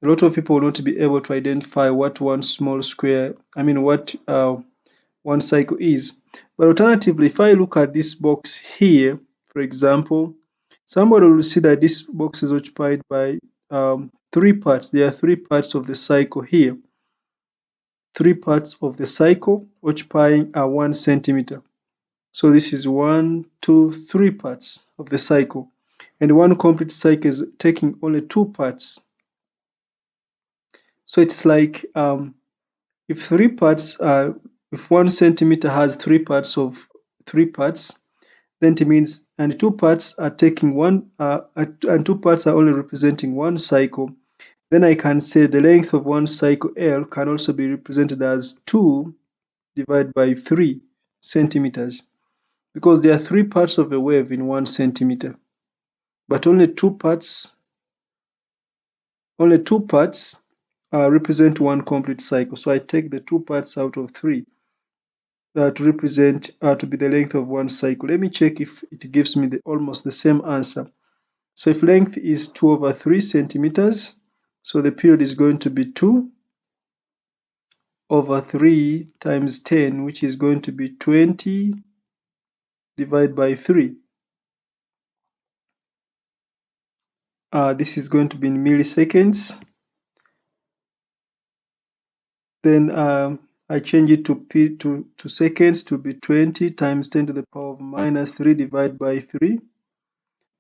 A lot of people will not be able to identify what one small square, what one cycle is. But alternatively, if I look at this box here, for example, somebody will see that this box is occupied by 3 parts. There are 3 parts of the cycle here. 3 parts of the cycle occupying 1 centimeter. So this is 1, 2, 3 parts of the cycle. And one complete cycle is taking only 2 parts. So it's like If if 1 centimeter has three parts, then it means, and two parts are taking and two parts are only representing one cycle, then I can say the length of one cycle L can also be represented as 2 divided by 3 centimeters, because there are three parts of a wave in 1 centimeter, but only two parts represent one complete cycle. So I take the two parts out of three to represent to be the length of one cycle. Let me check if it gives me almost the same answer. So if length is 2 over 3 centimeters, so the period is going to be 2 over 3 times 10, which is going to be 20 divided by 3. This is going to be in milliseconds. Then I change it to seconds to be 20 times 10 to the power of minus 3 divided by 3.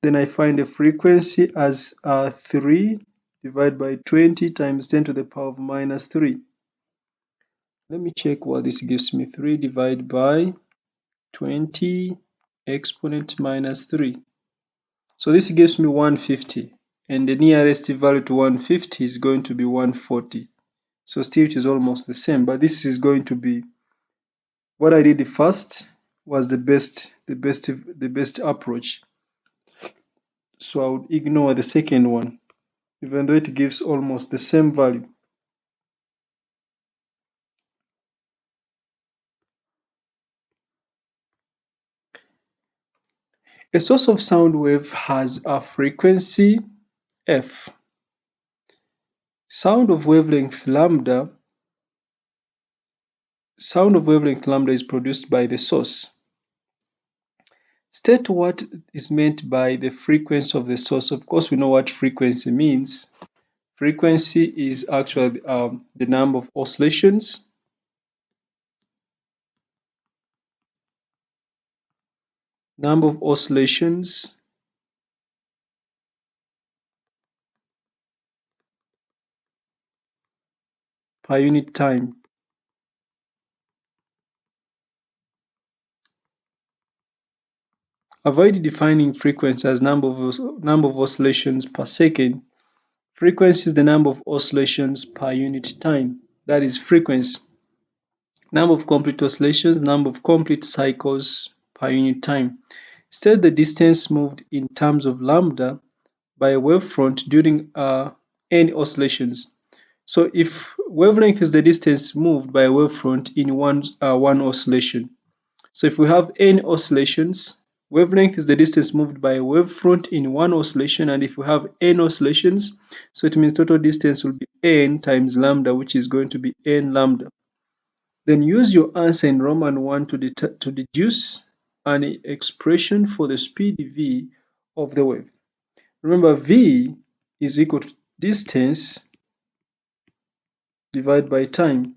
Then I find the frequency as 3 divided by 20 times 10 to the power of minus 3. Let me check what this gives me. 3 divided by 20 exponent minus 3. So this gives me 150, and the nearest value to 150 is going to be 140. So still it is almost the same, but this is going to be what I did first was the best approach. So I would ignore the second one, even though it gives almost the same value. A source of sound wave has a frequency f. Sound of wavelength lambda is produced by the source. State what is meant by the frequency of the source. Of course, we know what frequency means. Frequency is actually the number of oscillations per unit time. Avoid defining frequency as number of oscillations per second. Frequency is the number of oscillations per unit time. That is frequency. Number of complete oscillations, number of complete cycles per unit time. State the distance moved in terms of lambda by a wavefront during n oscillations. So if wavelength is the distance moved by a wavefront in one oscillation. So if we have n oscillations, wavelength is the distance moved by a wavefront in one oscillation, and if we have n oscillations, so it means total distance will be n times lambda, which is going to be n lambda. Then use your answer in Roman 1 to deduce an expression for the speed v of the wave. Remember, v is equal to distance divided by time.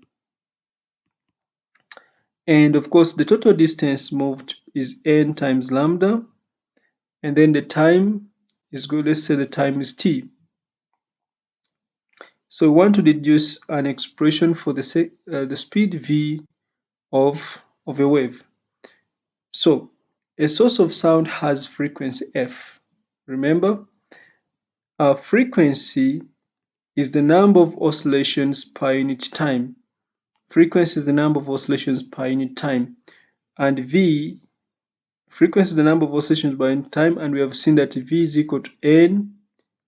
And of course, the total distance moved is n times lambda. And then the time is good. Let's say the time is t. So we want to deduce an expression for the speed v of a wave. So a source of sound has frequency f. Remember, our frequency is the number of oscillations per unit time. Frequency is the number of oscillations per unit time. And frequency is the number of oscillations by unit time, and we have seen that v is equal to n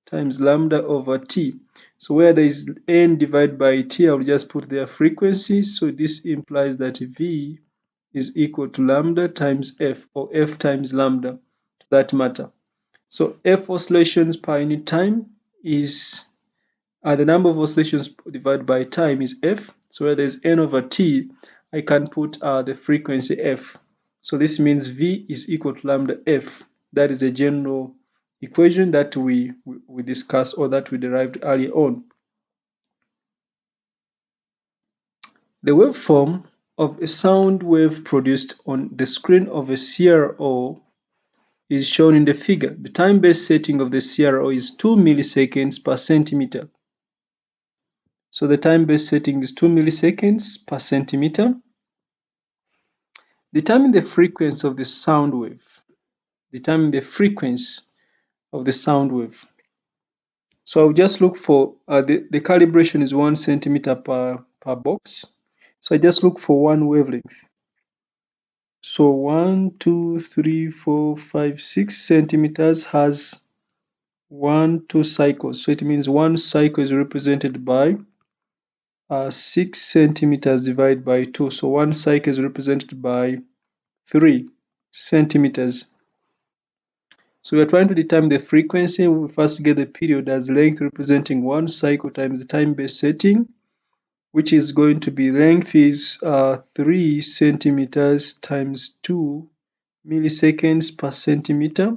times lambda over t. So where there is n divided by t, I will just put their frequency. So this implies that v is equal to lambda times f, or f times lambda, to that matter. So f oscillations per unit time is the number of oscillations divided by time is f. So where there is n over t, I can put the frequency f. So this means v is equal to lambda f. That is a general equation that we discussed, or that we derived earlier on. The waveform of a sound wave produced on the screen of a c.r.o is shown in the figure. The time-based setting of the c.r.o is 2 milliseconds per centimeter. So the time-based setting is 2 milliseconds per centimeter. Determine the frequency of the sound wave. Determine the frequency of the sound wave. So I'll just look for the calibration is 1 centimeter per box. So I just look for one wavelength. So 1, 2, 3, 4, 5, 6 centimeters has 2 cycles. So it means one cycle is represented by 6 centimeters divided by 2. So one cycle is represented by 3 centimeters. So we are trying to determine the frequency. We first get the period as length representing one cycle times the time-based setting, which is going to be length is 3 centimeters times 2 milliseconds per centimeter.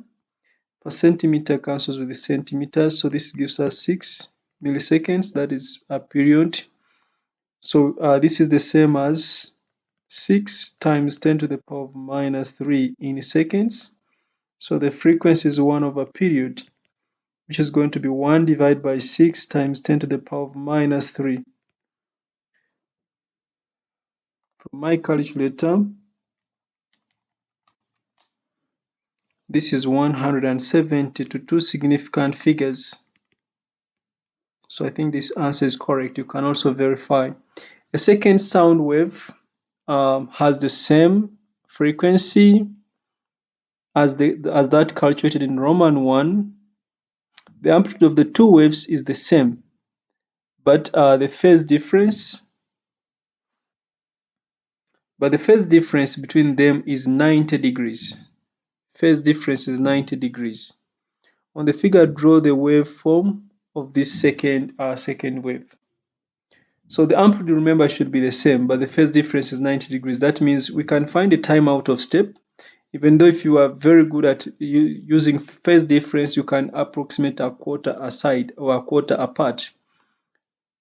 Per centimeter cancels with the centimeters, so this gives us 6 milliseconds. That is a period. So this is the same as 6 times 10 to the power of minus 3 in seconds. So the frequency is 1 over period, which is going to be 1 divided by 6 times 10 to the power of minus 3. From my calculator, this is 170 to 2 significant figures. So I think this answer is correct. You can also verify. A second sound wave has the same frequency as that calculated in Roman 1. The amplitude of the two waves is the same, but the phase difference between them is 90 degrees. Phase difference is 90 degrees. On the figure, draw the waveform of this second wave. So the amplitude, remember, should be the same, but the phase difference is 90 degrees. That means we can find a time out of step. Even though if you are very good at using phase difference, you can approximate a quarter aside or a quarter apart.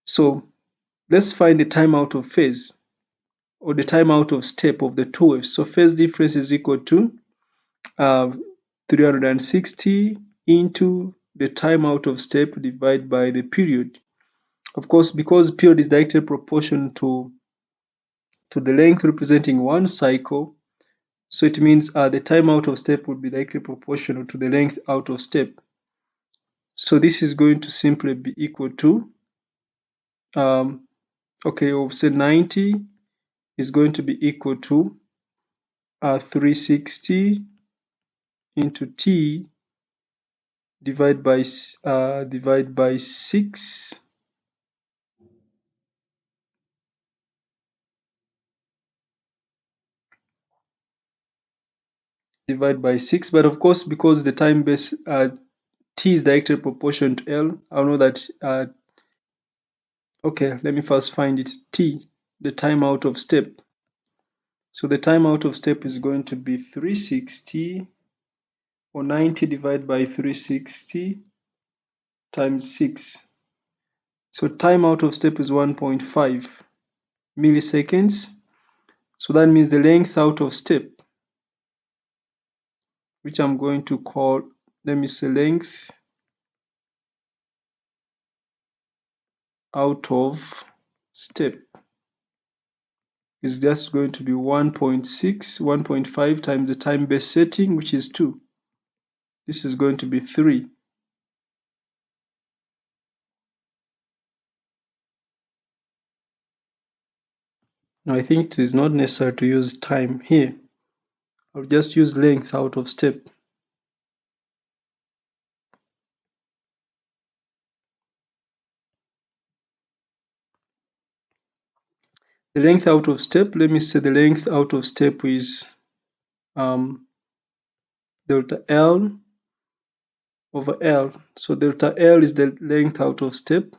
So let's find the time out of phase or the time out of step of the two waves. So phase difference is equal to 360 into the time out of step divided by the period. Of course, because period is directly proportional to the length representing one cycle, so it means the time out of step would be directly proportional to the length out of step. So this is going to simply be equal to, we'll say 90 is going to be equal to 360 into t divided by 6 but of course, because the time base t is directly proportional to L, I'll know that let me first find it. T, the time out of step. So the time out of step is going to be 360 or 90 divided by 360 times 6. So time out of step is 1.5 milliseconds. So that means the length out of step, which I'm going to call, let me say, length out of step is just going to be 1.5 times the time base setting, which is 2. This is going to be 3. Now I think it is not necessary to use time here. I'll just use length out of step. The length out of step, let me say the length out of step is delta L over L. So delta L is the length out of step.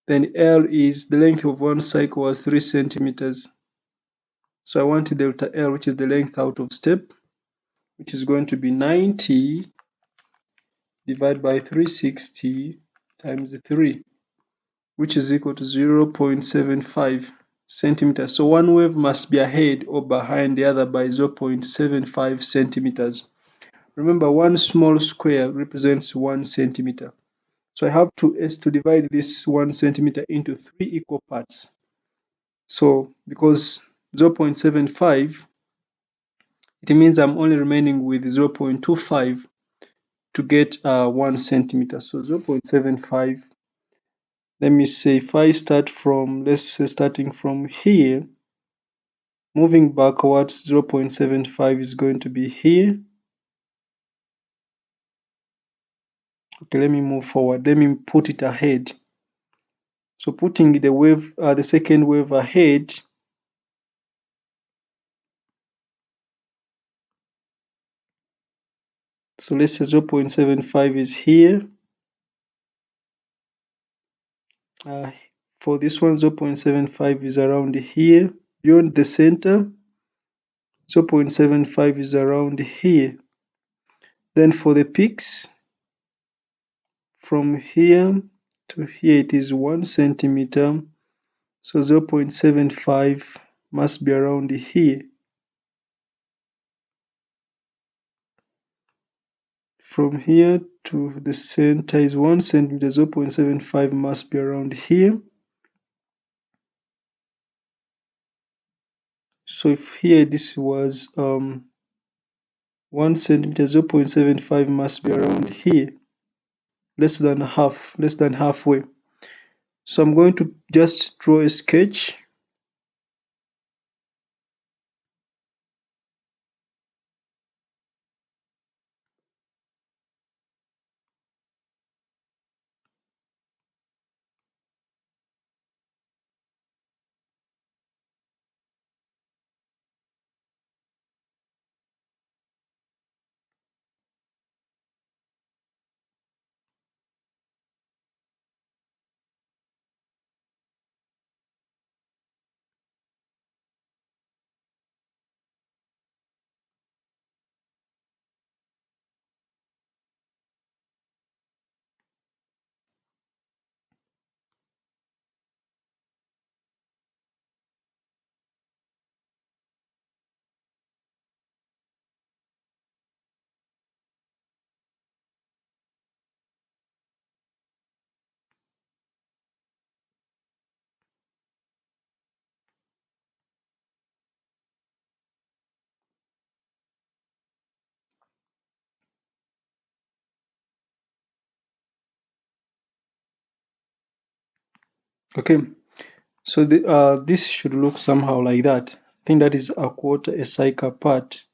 Then L is the length of one cycle was 3 centimeters. So I want delta L, which is the length out of step, which is going to be 90 divided by 360 times 3, which is equal to 0.75 centimeters. So one wave must be ahead or behind the other by 0.75 centimeters. Remember, one small square represents 1 centimeter. So I have to divide this 1 centimeter into 3 equal parts. So because 0.75, it means I'm only remaining with 0.25 to get 1 centimeter. So 0.75, let me say if I start from, let's say starting from here, moving backwards, 0.75 is going to be here. Okay, let me move forward. Let me put it ahead. So putting the wave, the second wave ahead, so let's say 0.75 is here. For this one, 0.75 is around here. Beyond the center, 0.75 is around here. Then for the peaks, from here to here, it is 1 centimeter. So 0.75 must be around here. From here to the center is 1 centimeter. 0.75 must be around here. So if here this was 1 centimeter, 0.75 must be around here, less than halfway. So I'm going to just draw a sketch. Okay, so this should look somehow like that. I think that is a quarter a cycle apart.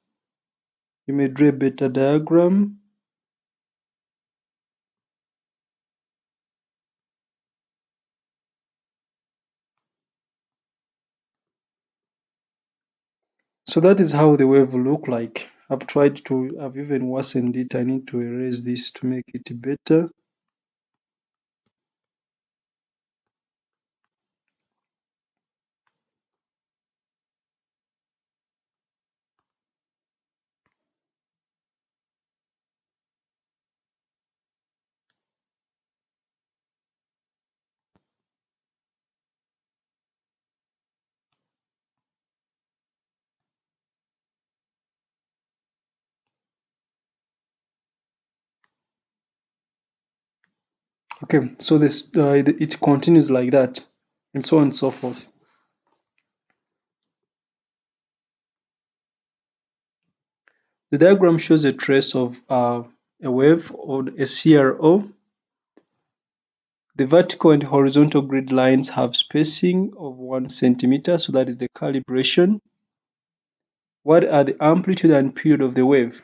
You may draw a better diagram. So that is how the wave will look like. I've even worsened it. I need to erase this to make it better. Okay, so it continues like that, and so on and so forth. The diagram shows a trace of a wave or a c.r.o. The vertical and horizontal grid lines have spacing of 1 centimeter, so that is the calibration. What are the amplitude and period of the wave?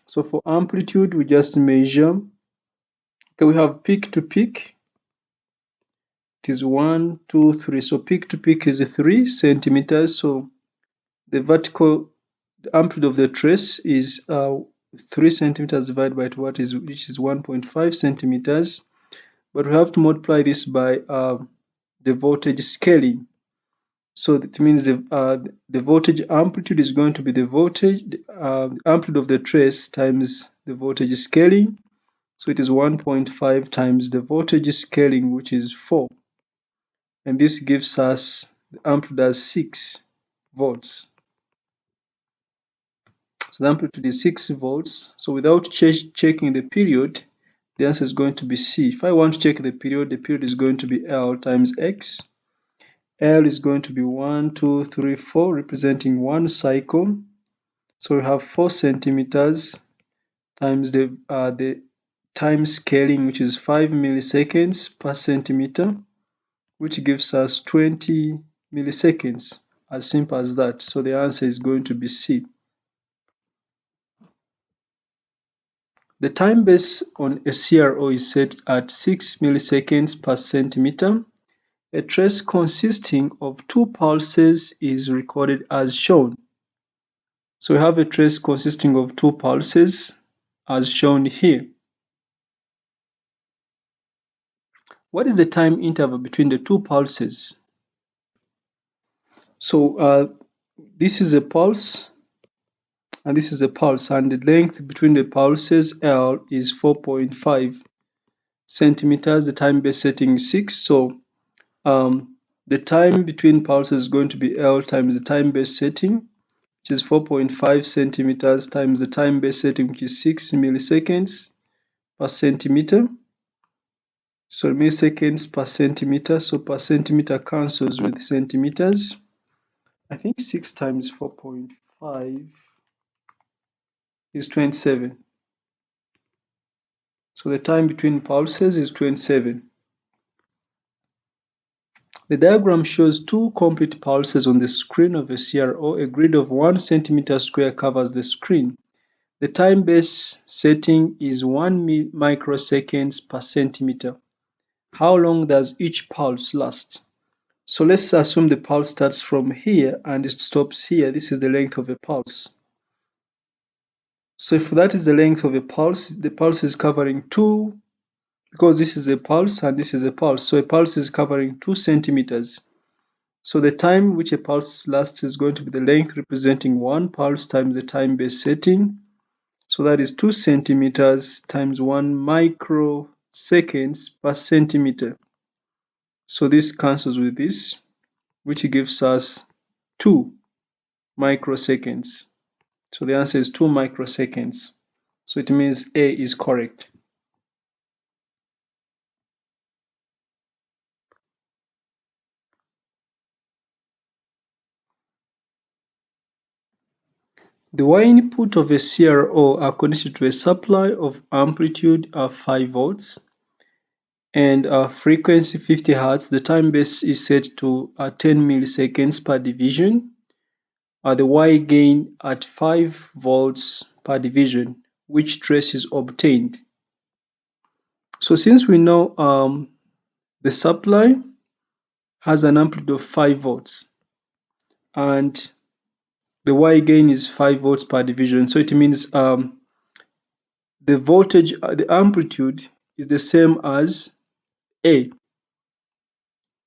So for amplitude, we just measure. Okay, we have peak to peak. It is 1, 2, 3. So peak to peak is 3 centimeters. So the amplitude of the trace is 3 centimeters divided by which is 1.5 centimeters. But we have to multiply this by the voltage scaling. So that means the voltage amplitude is going to be the amplitude of the trace times the voltage scaling. So it is 1.5 times the voltage scaling, which is 4. And this gives us the amplitude as 6 volts. So the amplitude is 6 volts. So without checking the period, the answer is going to be C. If I want to check the period is going to be L times X. L is going to be 1, 2, 3, 4, representing one cycle. So we have 4 centimeters times the time scaling, which is 5 milliseconds per centimeter, which gives us 20 milliseconds. As simple as that. So the answer is going to be C. The time base on a c.r.o. is set at 6 milliseconds per centimeter. A trace consisting of 2 pulses is recorded as shown. So we have a trace consisting of 2 pulses as shown here. What is the time interval between the 2 pulses? So this is a pulse and this is a pulse, and the length between the pulses L is 4.5 centimeters. The time base setting is 6. So the time between pulses is going to be L times the time base setting, which is 4.5 centimeters, times the time base setting, which is 6 milliseconds per centimeter. So milliseconds per centimeter. So per centimeter cancels with centimeters. I think 6 times 4.5 is 27. So the time between pulses is 27. The diagram shows 2 complete pulses on the screen of a c.r.o. A grid of 1 centimeter square covers the screen. The time base setting is 1 microseconds per centimeter. How long does each pulse last? So let's assume the pulse starts from here and it stops here. This is the length of a pulse. So if that is the length of a pulse, the pulse is covering 2, because this is a pulse and this is a pulse. So a pulse is covering 2 centimeters. So the time which a pulse lasts is going to be the length representing 1 pulse times the time base setting. So that is 2 centimeters times 1 microseconds per centimeter. So this cancels with this, which gives us 2 microseconds. So the answer is 2 microseconds. So it means A is correct. The Y input of a c.r.o. are connected to a supply of amplitude of 5 volts and frequency 50 Hz. The time base is set to 10 milliseconds per division. The Y gain at 5 volts per division, which trace is obtained. So since we know the supply has an amplitude of 5 volts and the Y gain is 5 volts per division, so it means the voltage, the amplitude is the same as A.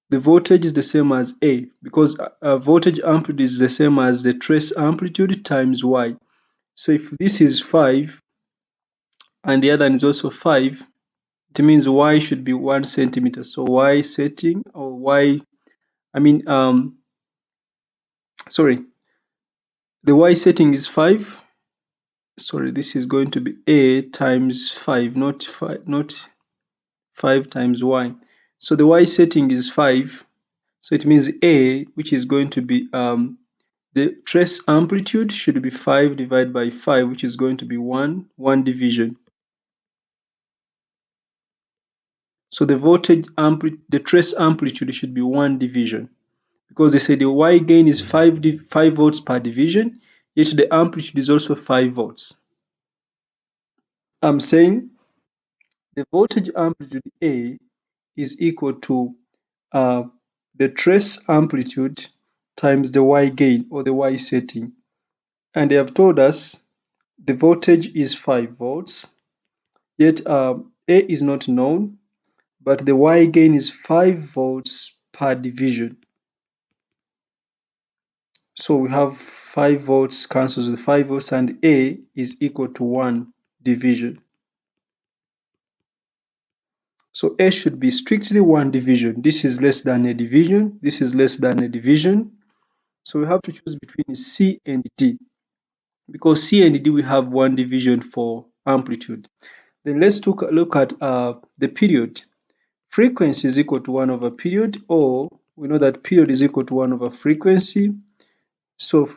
The voltage is the same as A because voltage amplitude is the same as the trace amplitude times Y. So if this is 5 and the other one is also 5, it means Y should be 1 centimeter. So Y setting or Y, I mean, sorry, the Y setting is 5. Sorry, this is going to be A times 5, not 5 times Y. So the Y setting is 5. So it means A, which is going to be the trace amplitude should be 5 divided by 5, which is going to be 1 division. So the the trace amplitude should be 1 division, because they say the Y gain is 5 volts per division, yet the amplitude is also 5 volts. I'm saying the voltage amplitude A is equal to the trace amplitude times the Y gain or the Y setting. And they have told us the voltage is 5 volts, yet A is not known, but the Y gain is 5 volts per division. So we have 5 volts cancels with 5 volts and A is equal to 1 division. So A should be strictly 1 division. This is less than a division. This is less than a division. So we have to choose between C and D. because C and D we have one division for amplitude. Then let's look at the period. Frequency is equal to 1 over period, or we know that period is equal to 1 over frequency. So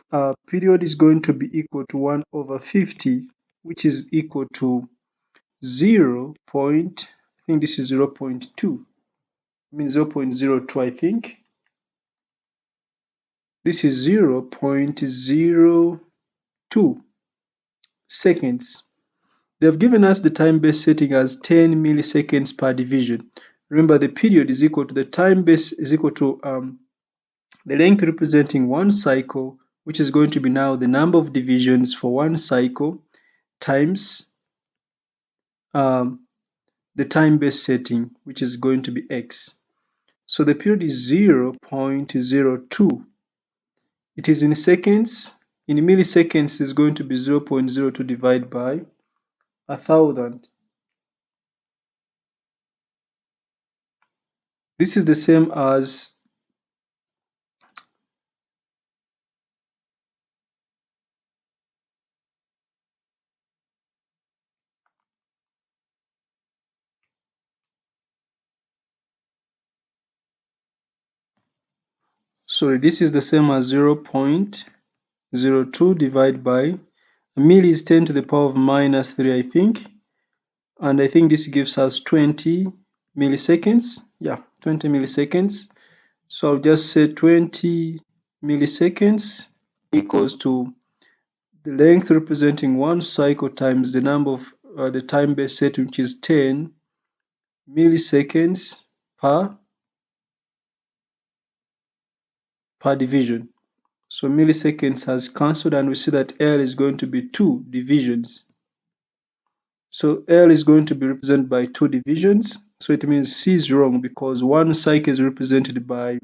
period is going to be equal to 1 over 50, which is equal to 0. I think this is 0.2. I mean 0.02, I think. This is 0.02 seconds. They've given us the time-based setting as 10 milliseconds per division. Remember, the period is equal to the time base is equal to the length representing one cycle, which is going to be now the number of divisions for one cycle, times the time-based setting, which is going to be x. So the period is 0.02. It is in seconds. In milliseconds, is going to be 0.02 divided by 1,000. This is the same as this is the same as 0.02 divided by a milli is 10 to the power of minus 3, I think. And I think this gives us 20 milliseconds. Yeah, 20 milliseconds. So I'll just say 20 milliseconds equals to the length representing one cycle times the number of the time-based set, which is 10 milliseconds per division. So milliseconds has cancelled, and we see that L is going to be 2 divisions. So L is going to be represented by 2 divisions. So it means C is wrong because one cycle is represented by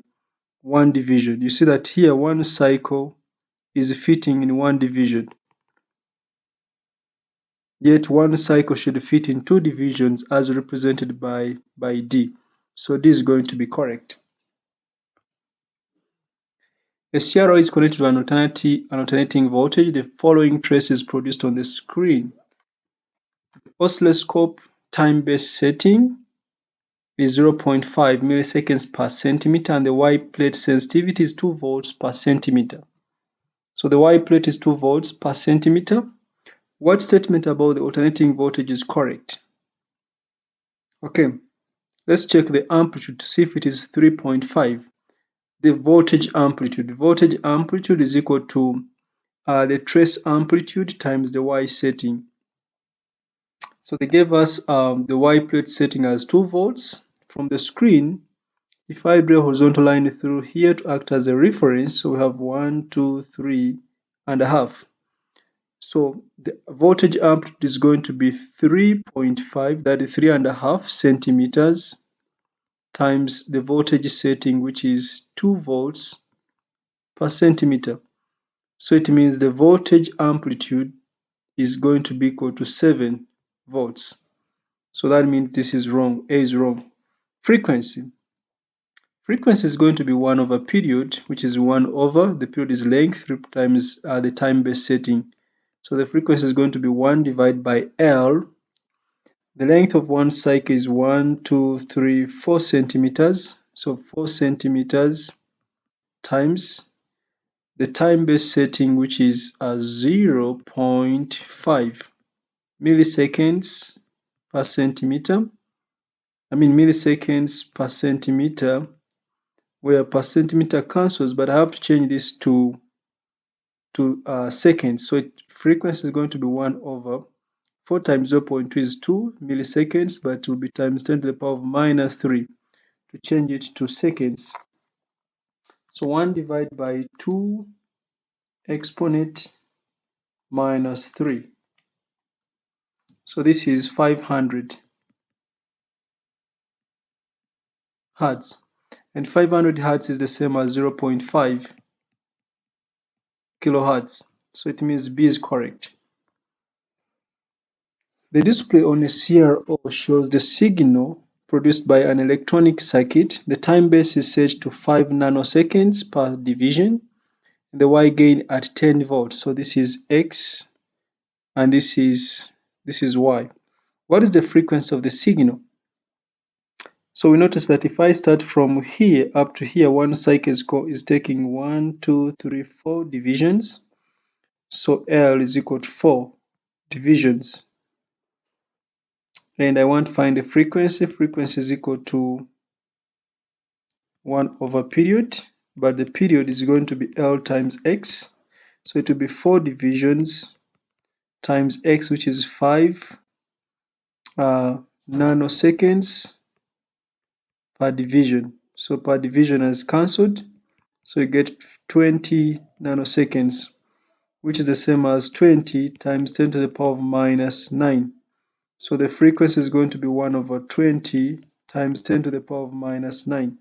one division. You see that here one cycle is fitting in one division. Yet one cycle should fit in 2 divisions as represented by D. So this is going to be correct. A c.r.o is connected to an alternating voltage. The following trace is produced on the screen. Oscilloscope time-based setting is 0.5 milliseconds per centimeter, and the Y plate sensitivity is 2 volts per centimeter. So the Y plate is 2 volts per centimeter. What statement about the alternating voltage is correct? Okay, let's check the amplitude to see if it is 3.5. The voltage amplitude. Voltage amplitude is equal to the trace amplitude times the Y setting. So they gave us the Y plate setting as 2 volts. From the screen, if I draw a horizontal line through here to act as a reference, so we have 1, 2, 3.5. So the voltage amplitude is going to be 3.5, that is 3.5 centimeters, times the voltage setting, which is 2 volts per centimeter. So it means the voltage amplitude is going to be equal to 7 volts. So that means this is wrong. A is wrong. Frequency. Frequency is going to be 1 over period, which is 1 over the period is length times the time-based setting. So the frequency is going to be 1 divided by L. The length of one cycle is 1, 2, 3, 4 centimeters. So 4 centimeters times the time-based setting, which is 0.5 milliseconds per centimeter. I mean milliseconds per centimeter, where per centimeter cancels, but I have to change this to seconds. So frequency is going to be 1 over 4 times 0.2 is 2 milliseconds, but it will be times 10 to the power of minus 3 to change it to seconds. So 1 divided by 2 exponent minus 3. So this is 500 hertz. And 500 hertz is the same as 0.5 kilohertz. So it means B is correct. The display on a c.r.o shows the signal produced by an electronic circuit. The time base is set to 5 nanoseconds per division. the Y gain at 10 volts. So this is X and this is Y. What is the frequency of the signal? So we notice that if I start from here up to here, one cycle is taking 1, 2, 3, 4 divisions. So L is equal to 4 divisions. And I want to find the frequency. Frequency is equal to 1 over period, but the period is going to be L times X. So it will be 4 divisions times X, which is 5 nanoseconds per division. So per division has cancelled. So you get 20 nanoseconds, which is the same as 20 times 10 to the power of minus 9. So the frequency is going to be 1 over 20 times 10 to the power of minus 9.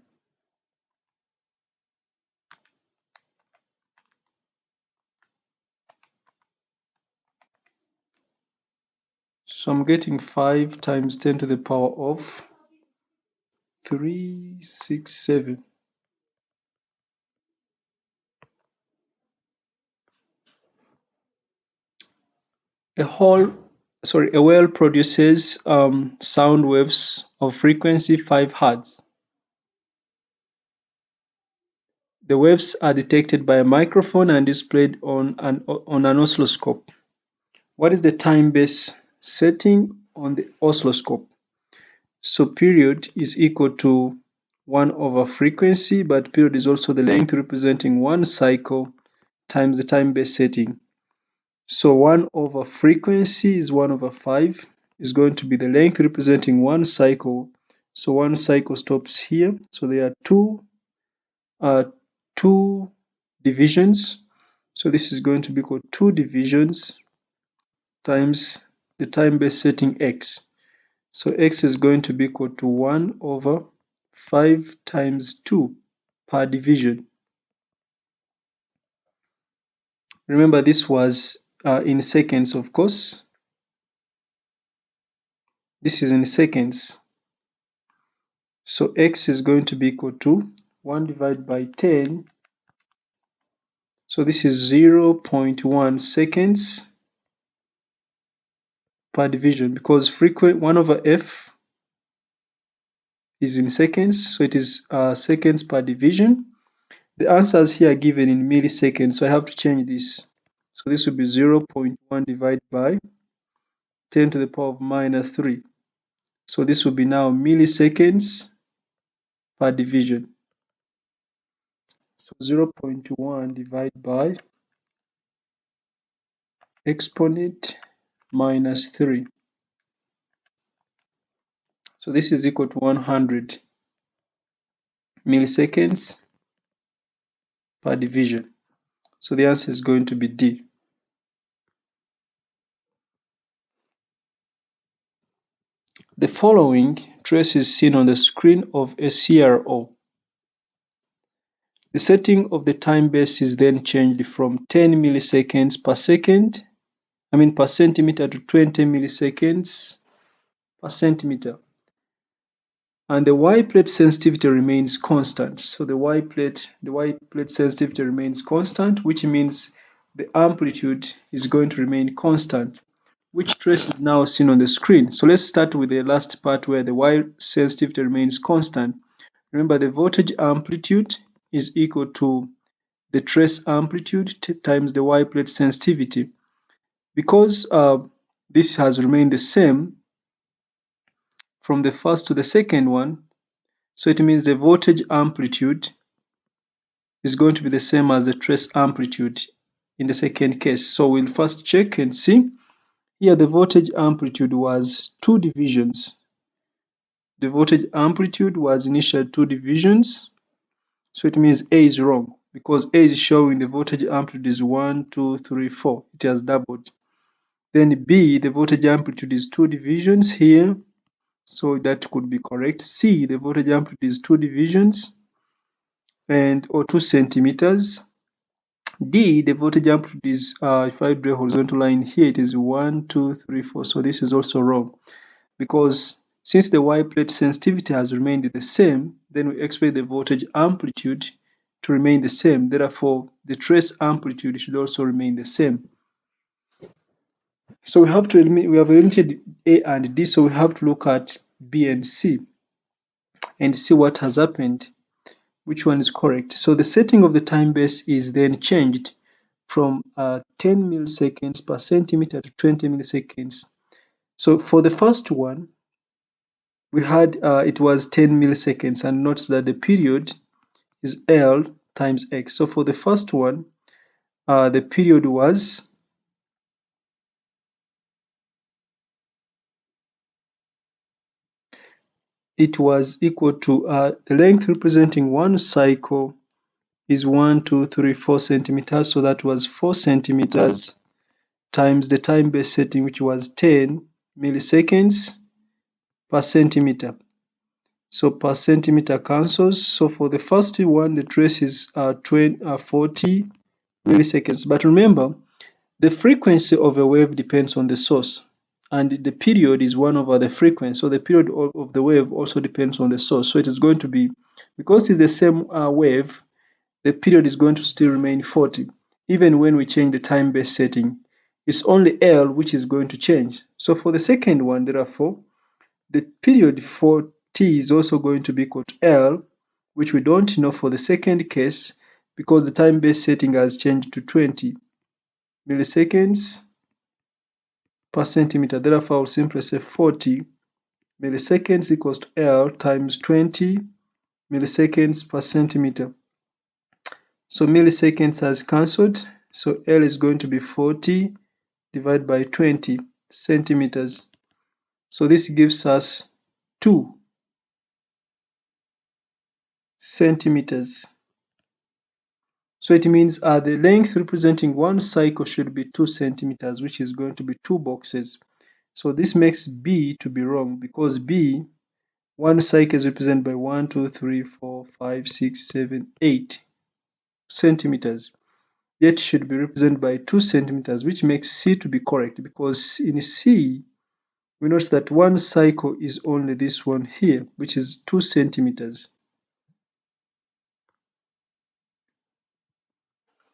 So I'm getting 5 times 10 to the power of 367. A whale produces sound waves of frequency 5 Hz. The waves are detected by a microphone and displayed on an oscilloscope. What is the time base setting on the oscilloscope? So period is equal to 1 over frequency, but period is also the length representing one cycle times the time base setting. So 1 over frequency is 1 over 5, is going to be the length representing one cycle. So one cycle stops here. So there are two divisions. So this is going to be equal to 2 divisions times the time base setting X. So X is going to be equal to 1 over 5 times 2 per division. Remember, this was in seconds, of course. This is in seconds. So X is going to be equal to 1 divided by 10. So this is 0.1 seconds per division, because frequent 1 over F is in seconds, so it is seconds per division. The answers here are given in milliseconds, so I have to change this. So this will be 0.1 divided by 10 to the power of minus 3. So this will be now milliseconds per division. So 0.1 divided by exponent minus 3. So this is equal to 100 milliseconds per division. So the answer is going to be D. The following trace is seen on the screen of a c.r.o. The setting of the time base is then changed from 10 milliseconds per per centimeter to 20 milliseconds per centimeter. And the Y plate sensitivity remains constant. So the Y plate sensitivity remains constant, which means the amplitude is going to remain constant. Which trace is now seen on the screen? So let's start with the last part where the Y sensitivity remains constant. Remember, the voltage amplitude is equal to the trace amplitude times the Y plate sensitivity. Because this has remained the same from the first to the second one, so it means the voltage amplitude is going to be the same as the trace amplitude in the second case. So we'll first check and see. Here the voltage amplitude was 2 divisions. The voltage amplitude was initially 2 divisions. So it means A is wrong, because A is showing the voltage amplitude is 1, 2, 3, 4. It has doubled. Then B, the voltage amplitude is 2 divisions here. So that could be correct. C, the voltage amplitude is 2 divisions or 2 centimeters. D, the voltage amplitude is, if I draw a horizontal line here, it is 1, 2, 3, 4. So this is also wrong, because since the Y plate sensitivity has remained the same, then we expect the voltage amplitude to remain the same. Therefore, the trace amplitude should also remain the same. So we have limited A and D, so we have to look at B and C and see what has happened, which one is correct. So the setting of the time base is then changed from 10 milliseconds per centimeter to 20 milliseconds. So for the first one, we had it was 10 milliseconds, and notice that the period is L times X. So for the first one, the period was equal to the length representing one cycle is 1, 2, 3, 4 centimeters. So that was 4 centimeters times the time base setting, which was 10 milliseconds per centimeter. So per centimeter cancels. So for the first one, the trace is 40 milliseconds. But remember, the frequency of a wave depends on the source, and the period is 1 over the frequency. So the period of the wave also depends on the source. So it is going to be, because it's the same wave, the period is going to still remain 40. Even when we change the time-based setting, it's only L which is going to change. So for the second one, therefore, the period for T is also going to be equal to L, which we don't know for the second case because the time-based setting has changed to 20 milliseconds per centimeter. Therefore, I'll simply say 40 milliseconds equals to L times 20 milliseconds per centimeter. So milliseconds has cancelled. So L is going to be 40 divided by 20 centimeters. So this gives us 2 centimeters. So it means the length representing one cycle should be 2 centimeters, which is going to be 2 boxes. So this makes B to be wrong because B, one cycle is represented by 1, 2, 3, 4, 5, 6, 7, 8 centimeters. Yet should be represented by 2 centimeters, which makes C to be correct because in C, we notice that one cycle is only this one here, which is 2 centimeters.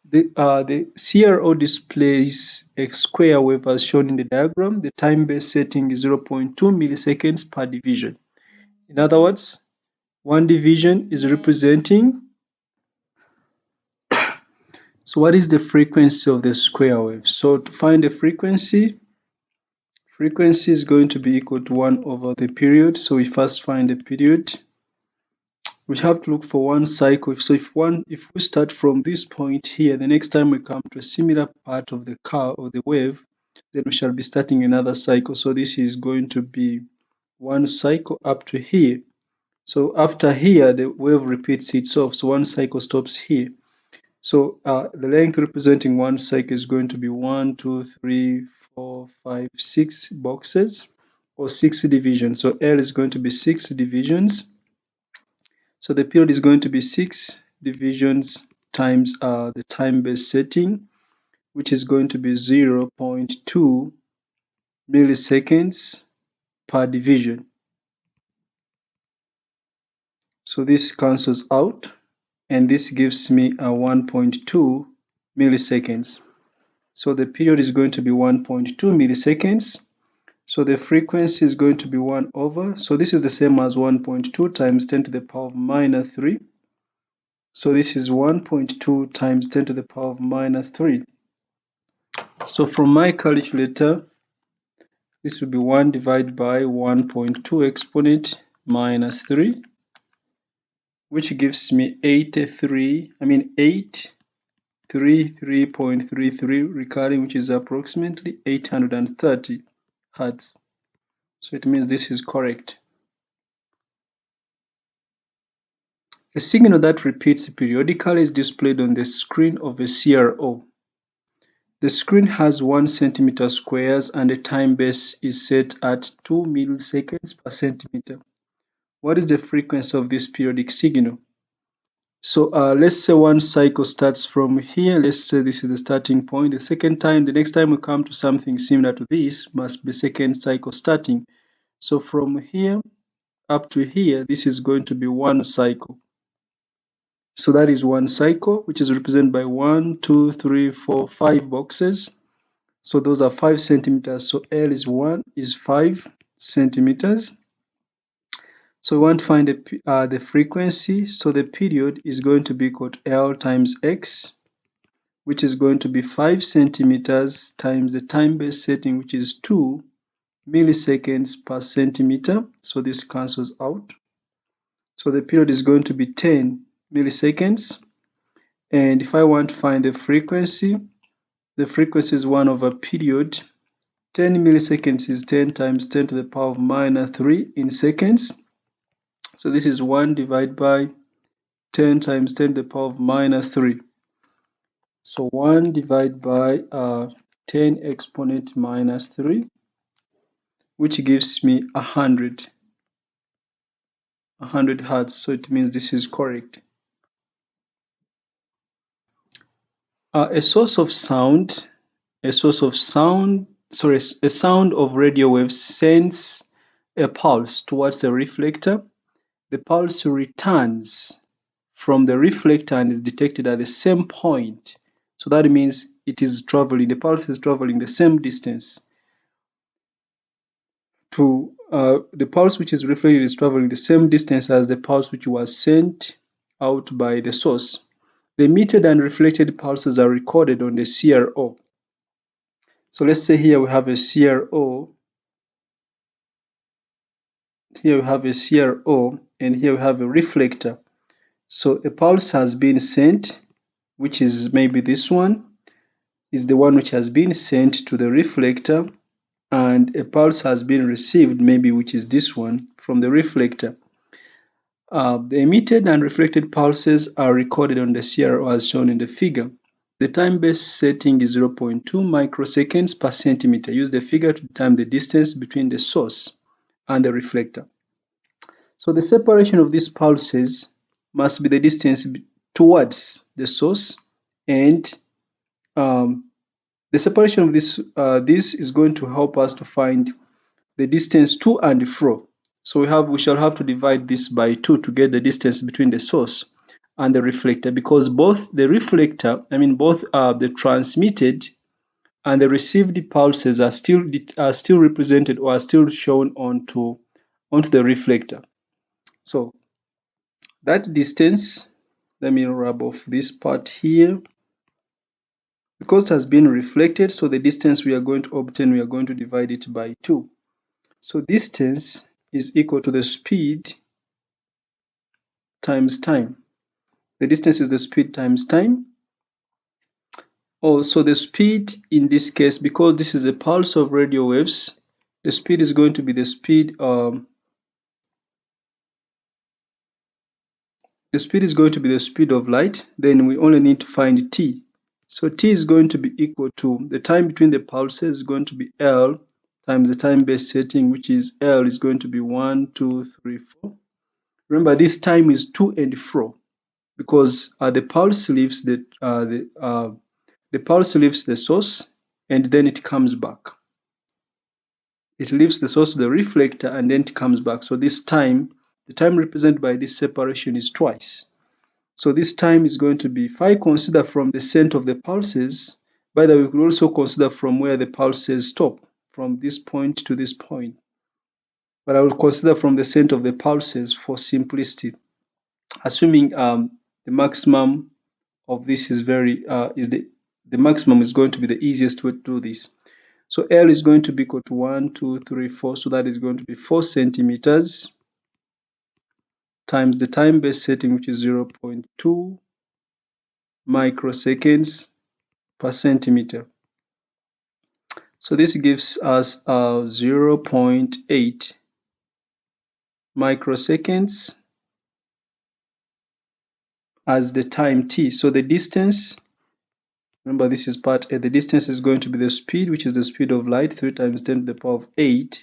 The c.r.o displays a square wave as shown in the diagram. The time-based setting is 0.2 milliseconds per division. In other words, one division is representing. So what is the frequency of the square wave? So to find the frequency is going to be equal to 1 over the period. So we first find the period. We have to look for one cycle. So if we start from this point here, the next time we come to a similar part of the curve or the wave, then we shall be starting another cycle. So this is going to be one cycle up to here. So after here, the wave repeats itself. So one cycle stops here. So the length representing one cycle is going to be 1, 2, 3, 4, 5, 6 boxes or 6 divisions. So L is going to be 6 divisions. So the period is going to be 6 divisions times the time-based setting, which is going to be 0.2 milliseconds per division. So this cancels out, and this gives me a 1.2 milliseconds. So the period is going to be 1.2 milliseconds. So the frequency is going to be 1 over. So this is the same as 1.2 times 10 to the power of minus 3. So this is 1.2 times 10 to the power of minus 3. So from my calculator, this will be 1 divided by 1.2 exponent minus 3, which gives me 833.33 recurring, which is approximately 830 hertz. So it means this is correct. A signal that repeats periodically is displayed on the screen of a c.r.o. The screen has 1 centimeter squares and the time base is set at 2 milliseconds per centimeter. What is the frequency of this periodic signal? So let's say one cycle starts from here. Let's say this is the starting point. The next time we come to something similar to this must be second cycle starting. So from here up to here, this is going to be one cycle. So that is one cycle, which is represented by 1, 2, 3, 4, 5 boxes. So those are 5 centimeters. So L is 5 centimeters. So we want to find the frequency. So the period is going to be equal to L times X, which is going to be 5 centimeters times the time-based setting, which is 2 milliseconds per centimeter. So this cancels out. So the period is going to be 10 milliseconds. And if I want to find the frequency is 1 over period. 10 milliseconds is 10 times 10 to the power of minus 3 in seconds. So this is 1 divided by 10 times 10 to the power of minus 3. So 1 divided by 10 exponent minus 3, which gives me 100 hertz. So it means this is correct. A sound of radio waves sends a pulse towards the reflector. The pulse returns from the reflector and is detected at the same point. So that means the pulse is traveling the same distance to the pulse which is reflected is traveling the same distance as the pulse which was sent out by the source. The emitted and reflected pulses are recorded on the c.r.o. So let's say here we have a c.r.o. Here we have a c.r.o. and here we have a reflector. So a pulse has been sent, which is maybe this one, is the one which has been sent to the reflector, and a pulse has been received, maybe which is this one, from the reflector. The emitted and reflected pulses are recorded on the c.r.o. as shown in the figure. The time-based setting is 0.2 microseconds per centimeter. Use the figure to determine the distance between the source and the reflector. So the separation of these pulses must be the distance towards the source, and the separation of this is going to help us to find the distance to and fro. So we shall have to divide this by 2 to get the distance between the source and the reflector, because both the transmitted and the received pulses are still represented or are still shown onto the reflector. So that distance, let me rub off this part here. Because it has been reflected, so the distance we are going to obtain, we are going to divide it by 2. So distance is equal to the speed times time. The distance is the speed times time. Also, the speed in this case, because this is a pulse of radio waves, the speed is going to be the speed of light. Then we only need to find t. So t is going to be equal to the time between the pulses is going to be L times the time-based setting, which is L is going to be 1, 2, 3, 4. Remember, this time is to and fro, because the pulse leaves the source and then it comes back. It leaves the source to the reflector and then it comes back. So this time, the time represented by this separation is twice. So this time is going to be, if I consider from the center of the pulses, by the way, we could also consider from where the pulses stop, from this point to this point. But I will consider from the center of the pulses for simplicity, assuming the maximum of this is the maximum is going to be the easiest way to do this. So L is going to be equal to 1, 2, 3, 4. So that is going to be 4 centimeters times the time-based setting, which is 0.2 microseconds per centimeter. So this gives us 0.8 microseconds as the time t. So the distance, remember this is part A, the distance is going to be the speed, which is the speed of light, 3 times 10 to the power of 8,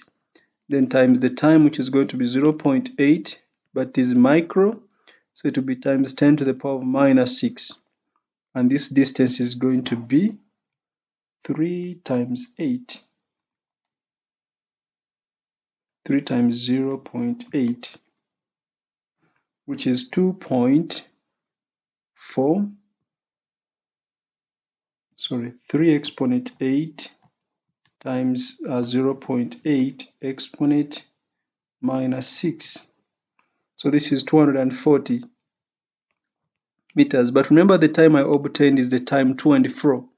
then times the time, which is going to be 0.8, but it is micro, so it will be times 10 to the power of minus 6. And this distance is going to be 3 times 8. 3 times 0.8, which is 2.8 3 exponent 8 times 0.8 exponent minus 6. So this is 240 meters. But remember the time I obtained is the time to and fro.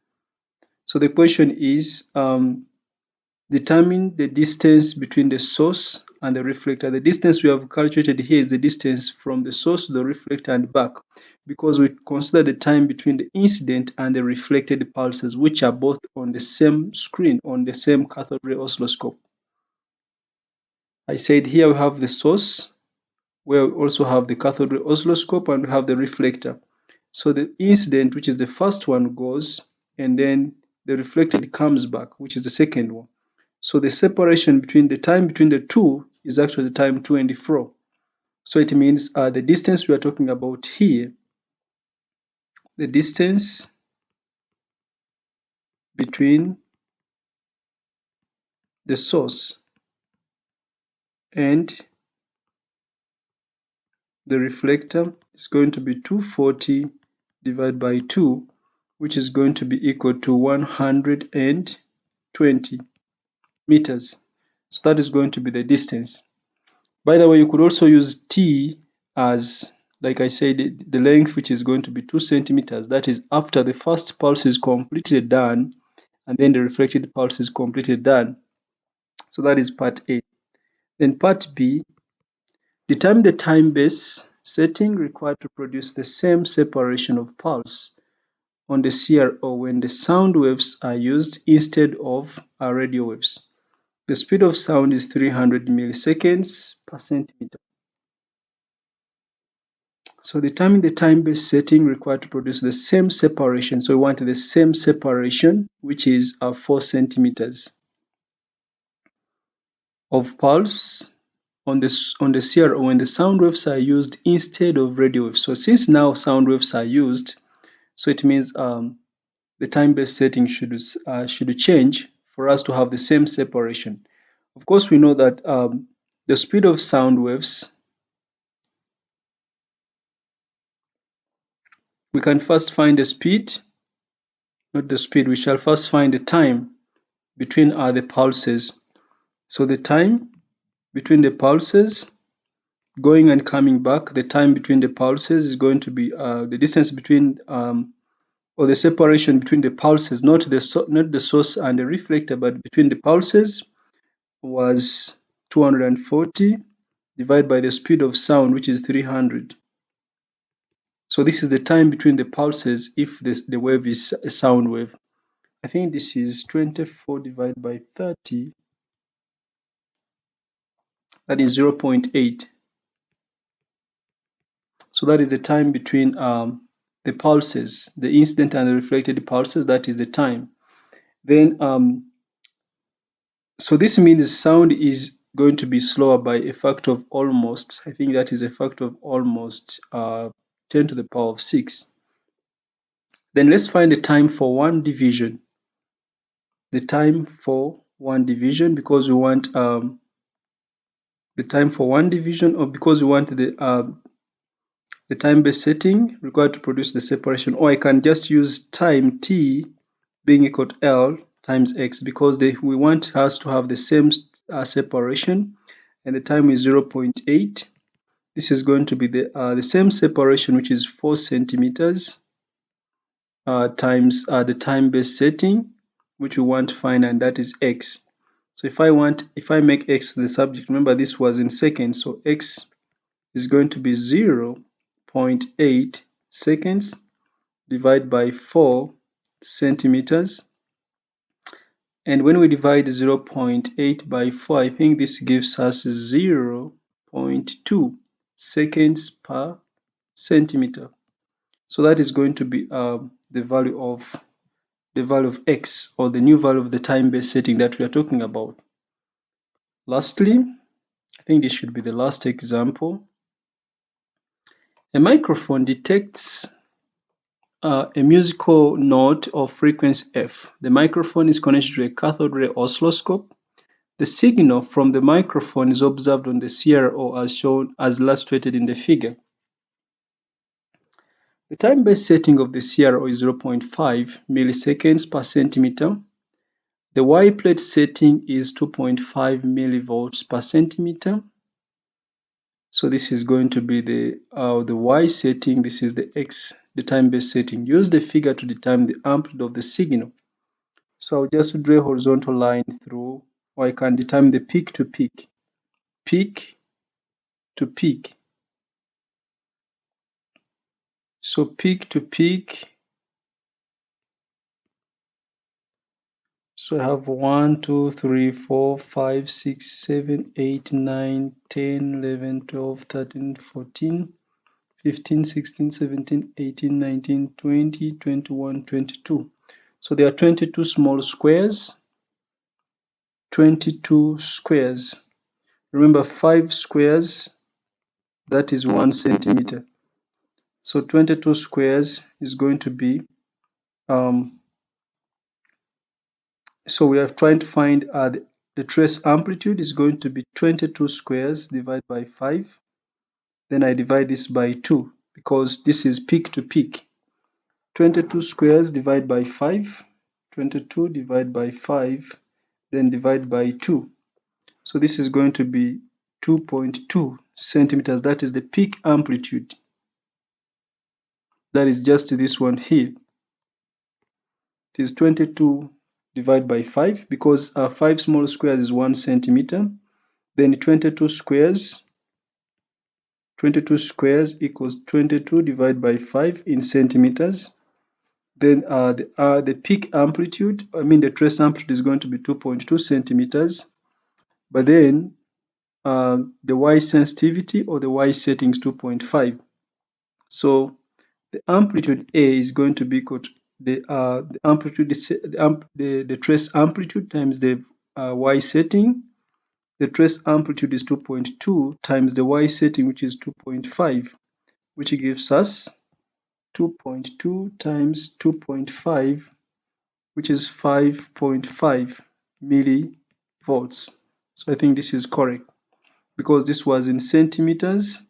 So the question is determine the distance between the source and the reflector. The distance we have calculated here is the distance from the source to the reflector and back, because we consider the time between the incident and the reflected pulses, which are both on the same screen, on the same cathode ray oscilloscope. I said here we have the source, where we also have the cathode ray oscilloscope, and we have the reflector. So the incident, which is the first one, goes, and then the reflected comes back, which is the second one. So the separation between the time between the two is actually the time to and fro. So it means the distance we are talking about here, the distance between the source and the reflector is going to be 240 divided by 2, which is going to be equal to 120 meters. So that is going to be the distance. By the way, you could also use t as, like I said, the length, which is going to be 2 centimeters. That is after the first pulse is completely done and then the reflected pulse is completely done. So that is part A. Then part B, determine the time base setting required to produce the same separation of pulse on the c.r.o when the sound waves are used instead of radio waves. The speed of sound is 300 milliseconds per centimeter. So determine the time-based setting required to produce the same separation. So we want the same separation, which is 4 centimeters of pulse on the c.r.o when the sound waves are used instead of radio waves. So since now sound waves are used, so it means the time-based setting should change for us to have the same separation. Of course, we know that the speed of sound waves, we can first find the speed, not the speed. We shall first find the time between the pulses. So the time between the pulses going and coming back, the time between the pulses is going to be the distance between or the separation between the pulses, not the source and the reflector, but between the pulses was 240 divided by the speed of sound, which is 300. So this is the time between the pulses if the wave is a sound wave. I think this is 24 divided by 30, that is 0.8. So that is the time between the pulses, the incident and the reflected pulses, that is the time. Then, so this means sound is going to be slower by a factor of almost, I think that is a factor of almost 10 to the power of 6. Then let's find the time for one division. The time for one division, because we want the time for one division, or because we want the time-based setting required to produce the separation, or I can just use time t being equal to L times x, because we want us to have the same separation, and the time is 0.8. This is going to be the same separation, which is 4 centimeters times the time-based setting, which we want to find, and that is x. So if I make x the subject, remember this was in seconds, so x is going to be 0.8 seconds divided by 4 centimeters. And when we divide 0.8 by 4, I think this gives us 0.2 seconds per centimeter. So that is going to be the value of x, or the new value of the time-based setting that we are talking about. Lastly, I think this should be the last example. A microphone detects a musical note of frequency F. The microphone is connected to a cathode ray oscilloscope. The signal from the microphone is observed on the c.r.o as shown as illustrated in the figure. The time-based setting of the c.r.o is 0.5 milliseconds per centimeter. The Y plate setting is 2.5 millivolts per centimeter. So this is going to be the Y setting. This is the X, the time-based setting. Use the figure to determine the amplitude of the signal. So I'll just draw a horizontal line through, or I can determine the peak to peak. Peak to peak. So peak to peak. So I have 1, 2, 3, 4, 5, 6, 7, 8, 9, 10, 11, 12, 13, 14, 15, 16, 17, 18, 19, 20, 21, 22. So there are 22 small squares. 22 squares. Remember, 5 squares, that is 1 centimeter. So 22 squares is going to be, so we are trying to find the trace amplitude is going to be 22 squares divided by 5. Then I divide this by 2 because this is peak to peak. 22 squares divided by 5. 22 divided by 5, then divide by 2. So this is going to be 2.2 centimeters. That is the peak amplitude. That is just this one here. It is 22 divided by 5 because 5 small squares is 1 centimeter. Then 22 squares equals 22 divided by 5 in centimeters. Then the peak amplitude, the trace amplitude is going to be 2.2 centimeters. But then the Y sensitivity or the Y setting is 2.5. So the amplitude A is going to be equal to the amplitude, the trace amplitude times the Y setting. The trace amplitude is 2.2 times the Y setting, which is 2.5, which gives us 2.2 times 2.5, which is 5.5 millivolts. So I think this is correct because this was in centimeters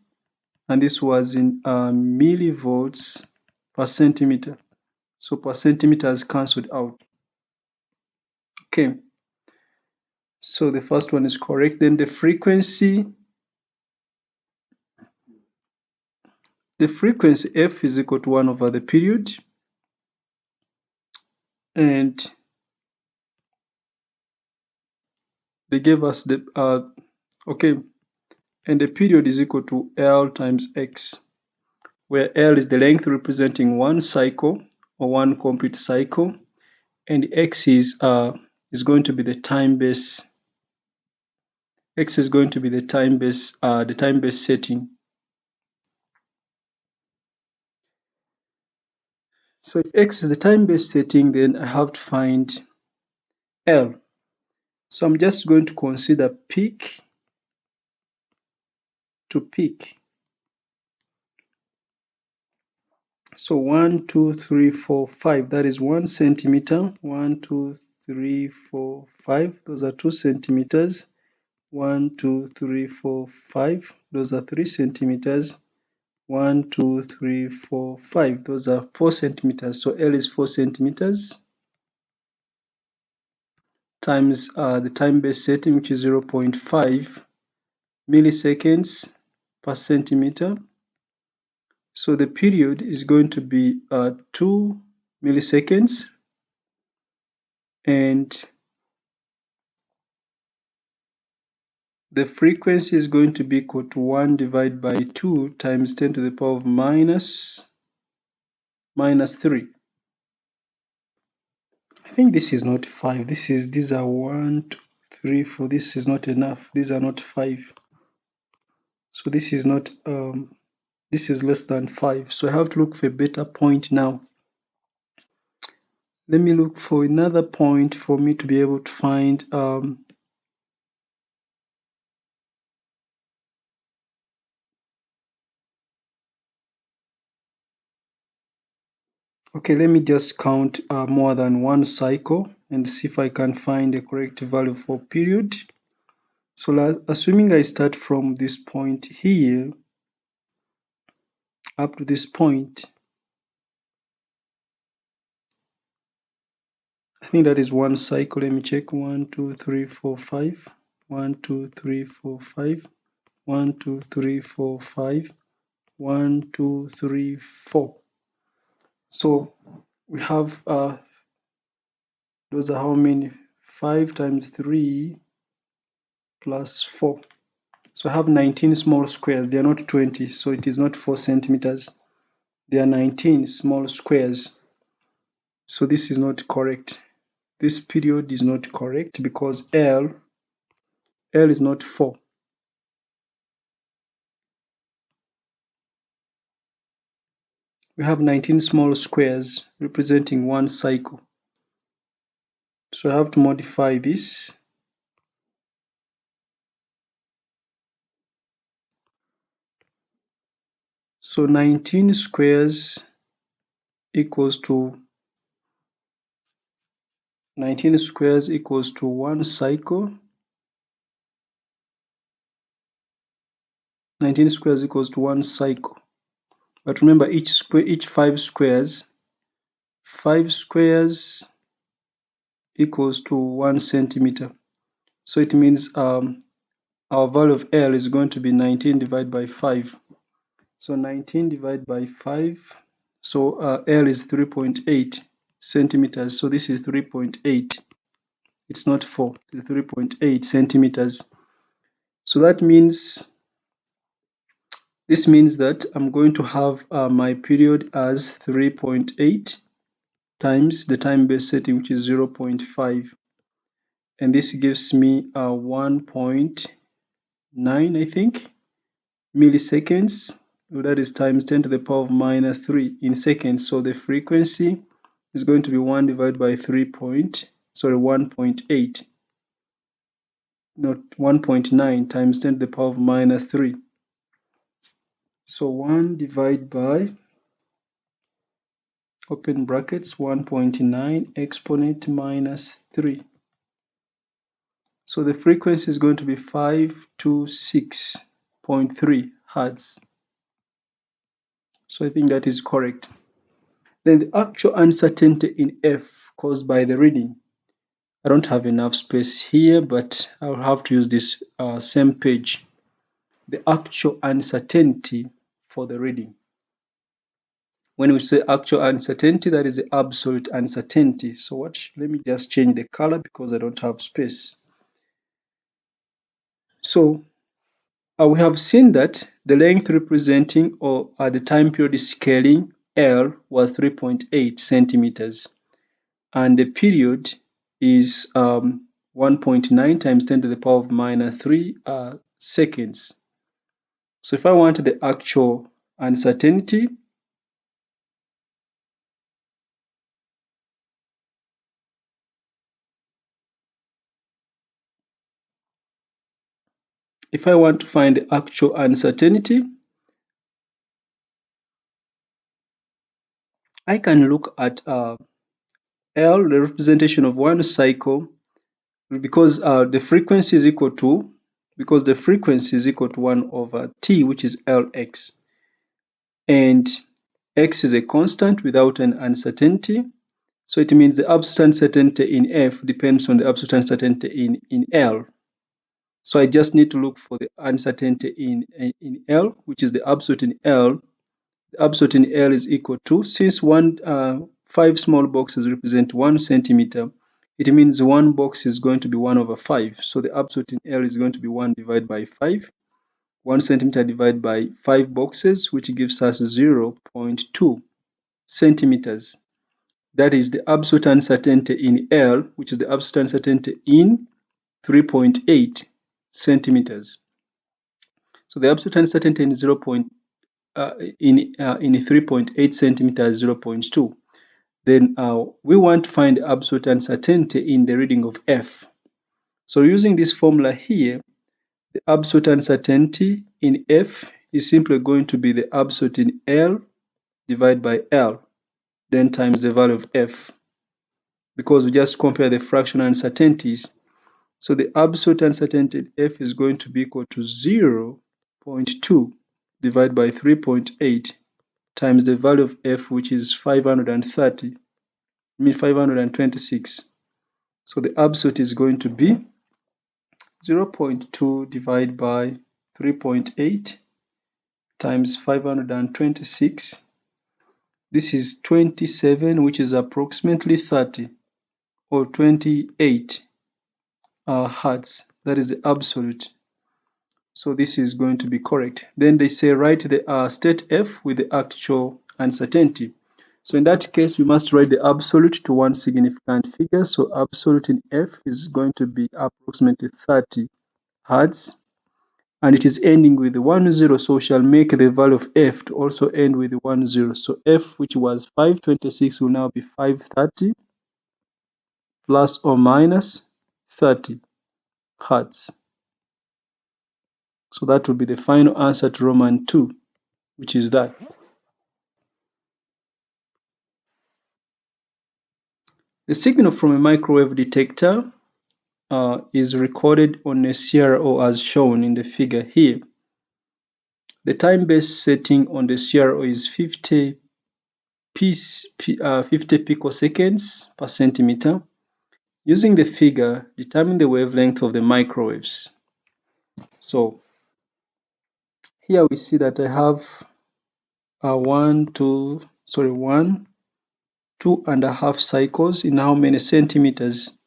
and this was in millivolts per centimeter. So per centimeter is cancelled out. Okay. So the first one is correct. Then the frequency f is equal to 1 over the period. And they gave us the, and the period is equal to L times X, where L is the length representing one cycle or one complete cycle, and X is going to be the time base. X is going to be the time base setting. So if X is the time base setting, then I have to find L. So I'm just going to consider peak to peak. So 1, 2, 3, 4, 5. That is 1 centimeter. 1, 2, 3, 4, 5. Those are 2 centimeters. 1, 2, 3, 4, 5. Those are 3 centimeters. 1, 2, 3, 4, 5. Those are 4 centimeters. So L is 4 centimeters times the time base setting, which is 0.5 milliseconds per centimeter. So the period is going to be 2 milliseconds, and the frequency is going to be equal to 1 divided by 2 times 10 to the power of minus 3. I think this is not 5. These are 1, 2, 3, 4. This is not enough. These are not 5. So this is not this is less than 5. So I have to look for a better point now. Let me look for another point for me to be able to find okay, let me just count more than one cycle and see if I can find a correct value for period. So assuming I start from this point here up to this point, think that is one cycle. Let me check. 1, 2, 3, 4, 5. 1, 2, 3, 4, 5. 1, 2, 3, 4, 5. 1, 2, 3, 4. So we have those are how many? 5 times 3 plus 4. So I have 19 small squares. They are not 20, so it is not 4 centimeters. They are 19 small squares. So this is not correct. This period is not correct because L is not 4. We have 19 small squares representing one cycle. So I have to modify this. So 19 squares equals to 19 squares equals to one cycle. 19 squares equals to one cycle. But remember, each 5 squares equals to 1 centimeter. So it means our value of L is going to be 19 divided by 5. So 19 divided by 5. So L is 3.8 centimeters. So this is 3.8. It's not 4. It's 3.8 centimeters. So that means this means that I'm going to have my period as 3.8 times the time-based setting, which is 0.5. And this gives me 1.9, I think, milliseconds. So that is times 10 to the power of minus 3 in seconds. So the frequency is going to be 1 divided by 1.8, not 1.9 times 10 to the power of minus 3. So 1 divided by, open brackets, 1.9 exponent minus 3. So the frequency is going to be 526.3 Hertz. So I think that is correct. Then the actual uncertainty in F caused by the reading. I don't have enough space here, but I'll have to use this same page. The actual uncertainty for the reading. When we say actual uncertainty, that is the absolute uncertainty. So let me just change the color because I don't have space. So we have seen that the length representing or the time period scaling L was 3.8 centimeters. And the period is 1.9 times 10 to the power of minus 3 seconds. So if I want the actual uncertainty, if I want to find the actual uncertainty, I can look at L, the representation of one cycle, because the frequency is equal to, because the frequency is equal to 1 over t, which is Lx. And x is a constant without an uncertainty. So it means the absolute uncertainty in F depends on the absolute uncertainty in L. So I just need to look for the uncertainty in L, which is the absolute in L. The absolute in L is equal to, since 5 small boxes represent 1 centimeter, it means one box is going to be 1 over 5. So the absolute in L is going to be 1 divided by 5. 1 centimeter divided by 5 boxes, which gives us 0.2 centimeters. That is the absolute uncertainty in L, which is the absolute uncertainty in 3.8 centimeters. So the absolute uncertainty in 3.8 centimeters is 0.2. Then we want to find the absolute uncertainty in the reading of F. So using this formula here, the absolute uncertainty in F is simply going to be the absolute in L divided by L, then times the value of F, because we just compare the fractional uncertainties. So the absolute uncertainty in F is going to be equal to 0.2 divided by 3.8 times the value of F, which is 526. So the absolute is going to be 0.2 divided by 3.8 times 526. This is 27, which is approximately 30 or 28 hertz. That is the absolute. So this is going to be correct. Then they say write the state F with the actual uncertainty. So in that case, we must write the absolute to one significant figure. So absolute in F is going to be approximately 30 hertz. And it is ending with 10, so we shall make the value of F to also end with 10. So F, which was 526, will now be 530 plus or minus 30 hertz. So that will be the final answer to Roman 2, which is that. The signal from a microwave detector is recorded on a c.r.o as shown in the figure here. The time-based setting on the c.r.o is 50 picoseconds per centimeter. Using the figure, determine the wavelength of the microwaves. So here we see that I have one, 2.5 cycles in how many centimeters?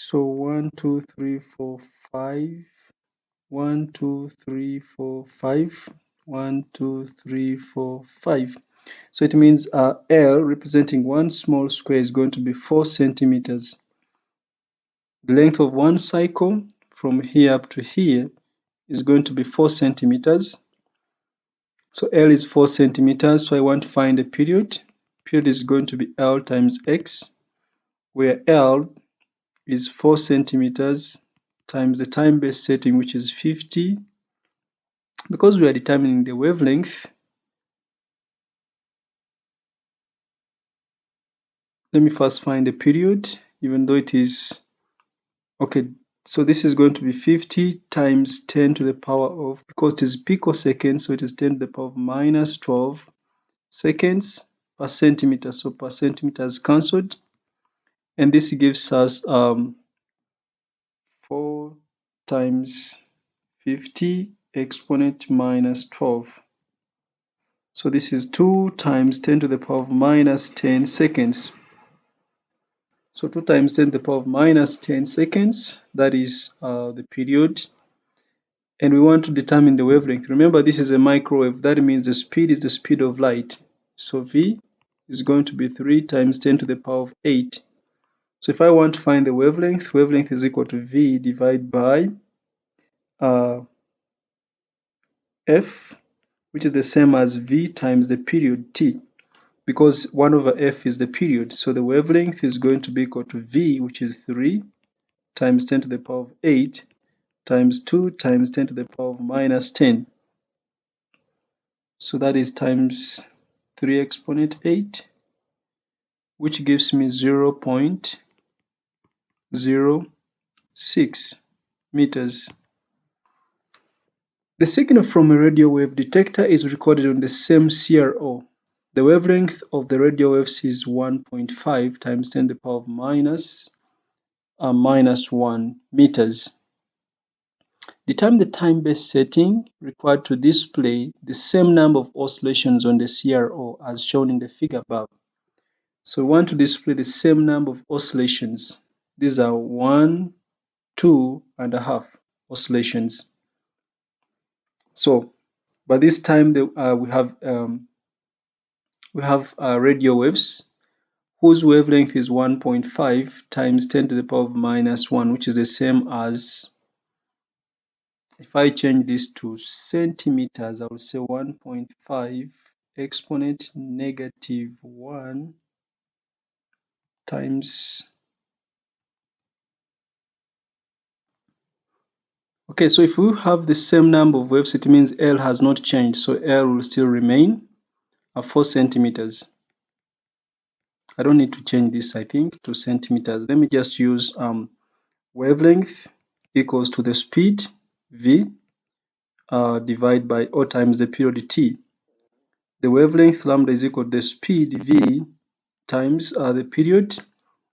So 1, 2, 3, 4, 5. 1, 2, 3, 4, 5. 1, 2, 3, 4, 5. So it means L representing one small square is going to be 4 centimeters. The length of one cycle from here up to here is going to be 4 centimeters. So L is 4 centimeters, so I want to find the period. Period is going to be L times X, where L is 4 centimeters times the time-based setting, which is 50. Because we are determining the wavelength, let me first find the period, even though it is, okay, so this is going to be 50 times 10 to the power of, because it is picoseconds, so it is 10 to the power of minus 12 seconds per centimeter. So per centimeter is cancelled. And this gives us 4 times 50 exponent minus 12. So this is 2 times 10 to the power of minus 10 seconds. So 2 times 10 to the power of minus 10 seconds, that is the period. And we want to determine the wavelength. Remember, this is a microwave. That means the speed is the speed of light. So V is going to be 3 times 10 to the power of 8. So if I want to find the wavelength, wavelength is equal to V divided by F, which is the same as V times the period T, because 1 over F is the period. So the wavelength is going to be equal to V, which is 3 times 10 to the power of 8 times 2 times 10 to the power of minus 10. So that is times 3 exponent 8, which gives me 0.06 meters. The signal from a radio wave detector is recorded on the same c.r.o. The wavelength of the radio waves is 1.5 times 10 to the power of minus 1 meters. Determine the time-based setting required to display the same number of oscillations on the c.r.o as shown in the figure above. So we want to display the same number of oscillations. These are 1, 2.5 oscillations. So by this time we have radio waves whose wavelength is 1.5 times 10 to the power of minus 1, which is the same as, if I change this to centimeters, I will say 1.5 exponent negative 1 times. Okay, so if we have the same number of waves, it means L has not changed. So L will still remain at 4 centimeters. I don't need to change this, I think, to centimeters. Let me just use wavelength equals to the speed V divided by O times the period T. The wavelength lambda is equal to the speed V times the period,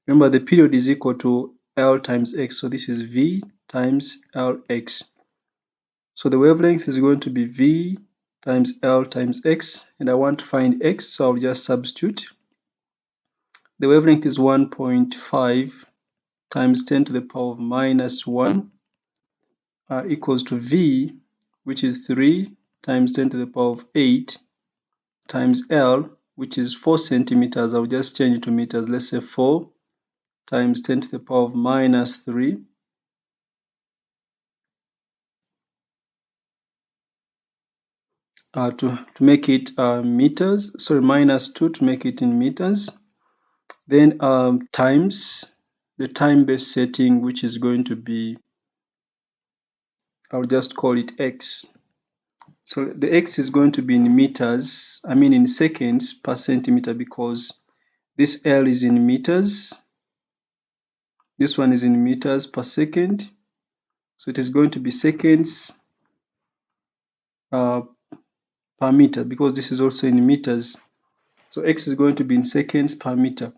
Remember, the period is equal to L times X. So this is V times Lx. So the wavelength is going to be V times L times X. And I want to find X, so I'll just substitute. The wavelength is 1.5 times 10 to the power of minus 1 equals to V, which is 3 times 10 to the power of 8 times L, which is 4 centimeters. I'll just change it to meters. Let's say 4 times 10 to the power of minus 3 to make it meters. Sorry, minus 2 to make it in meters. Then times the time-based setting, which is going to be, I'll just call it X. So the X is going to be in meters, in seconds per centimeter, because this L is in meters. This one is in meters per second. So it is going to be seconds per meter, because this is also in meters. So X is going to be in seconds per meter.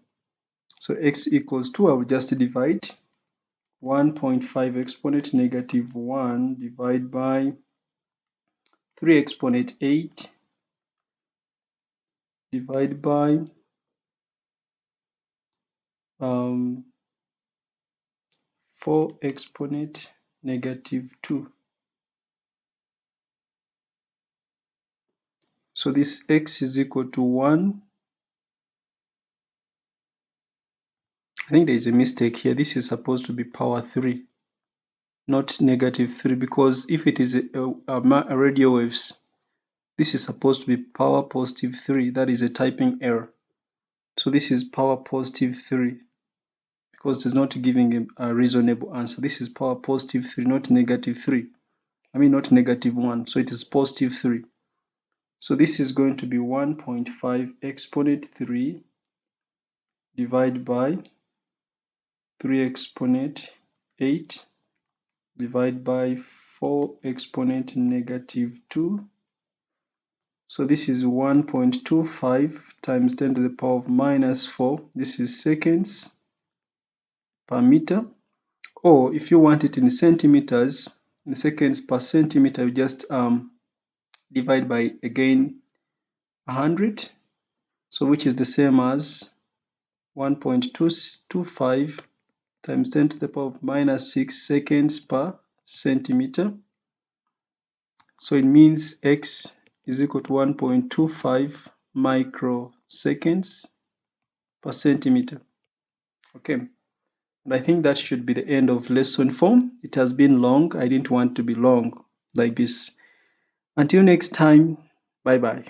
So X equals 2, I will just divide 1.5 exponent negative 1 divided by 3 exponent 8 divided by 4 exponent negative 2. So this X is equal to 1. I think there is a mistake here. This is supposed to be power 3, not negative 3, because if it is a radio waves, this is supposed to be power positive 3. That is a typing error. So this is power positive 3, because it's not giving a reasonable answer. This is power positive 3, not negative 3. Not negative 1. So it is positive 3. So this is going to be 1.5 exponent 3 divided by 3 exponent 8 divided by 4 exponent negative 2. So this is 1.25 times 10 to the power of minus 4. This is seconds per meter. Or if you want it in centimeters, in seconds per centimeter, you just divide by, again, 100. So which is the same as 1.225 times 10 to the power of minus 6 seconds per centimeter. So it means X is equal to 1.25 microseconds per centimeter. Okay, and I think that should be the end of lesson 4. It has been long. I didn't want to be long like this. Until next time, bye bye.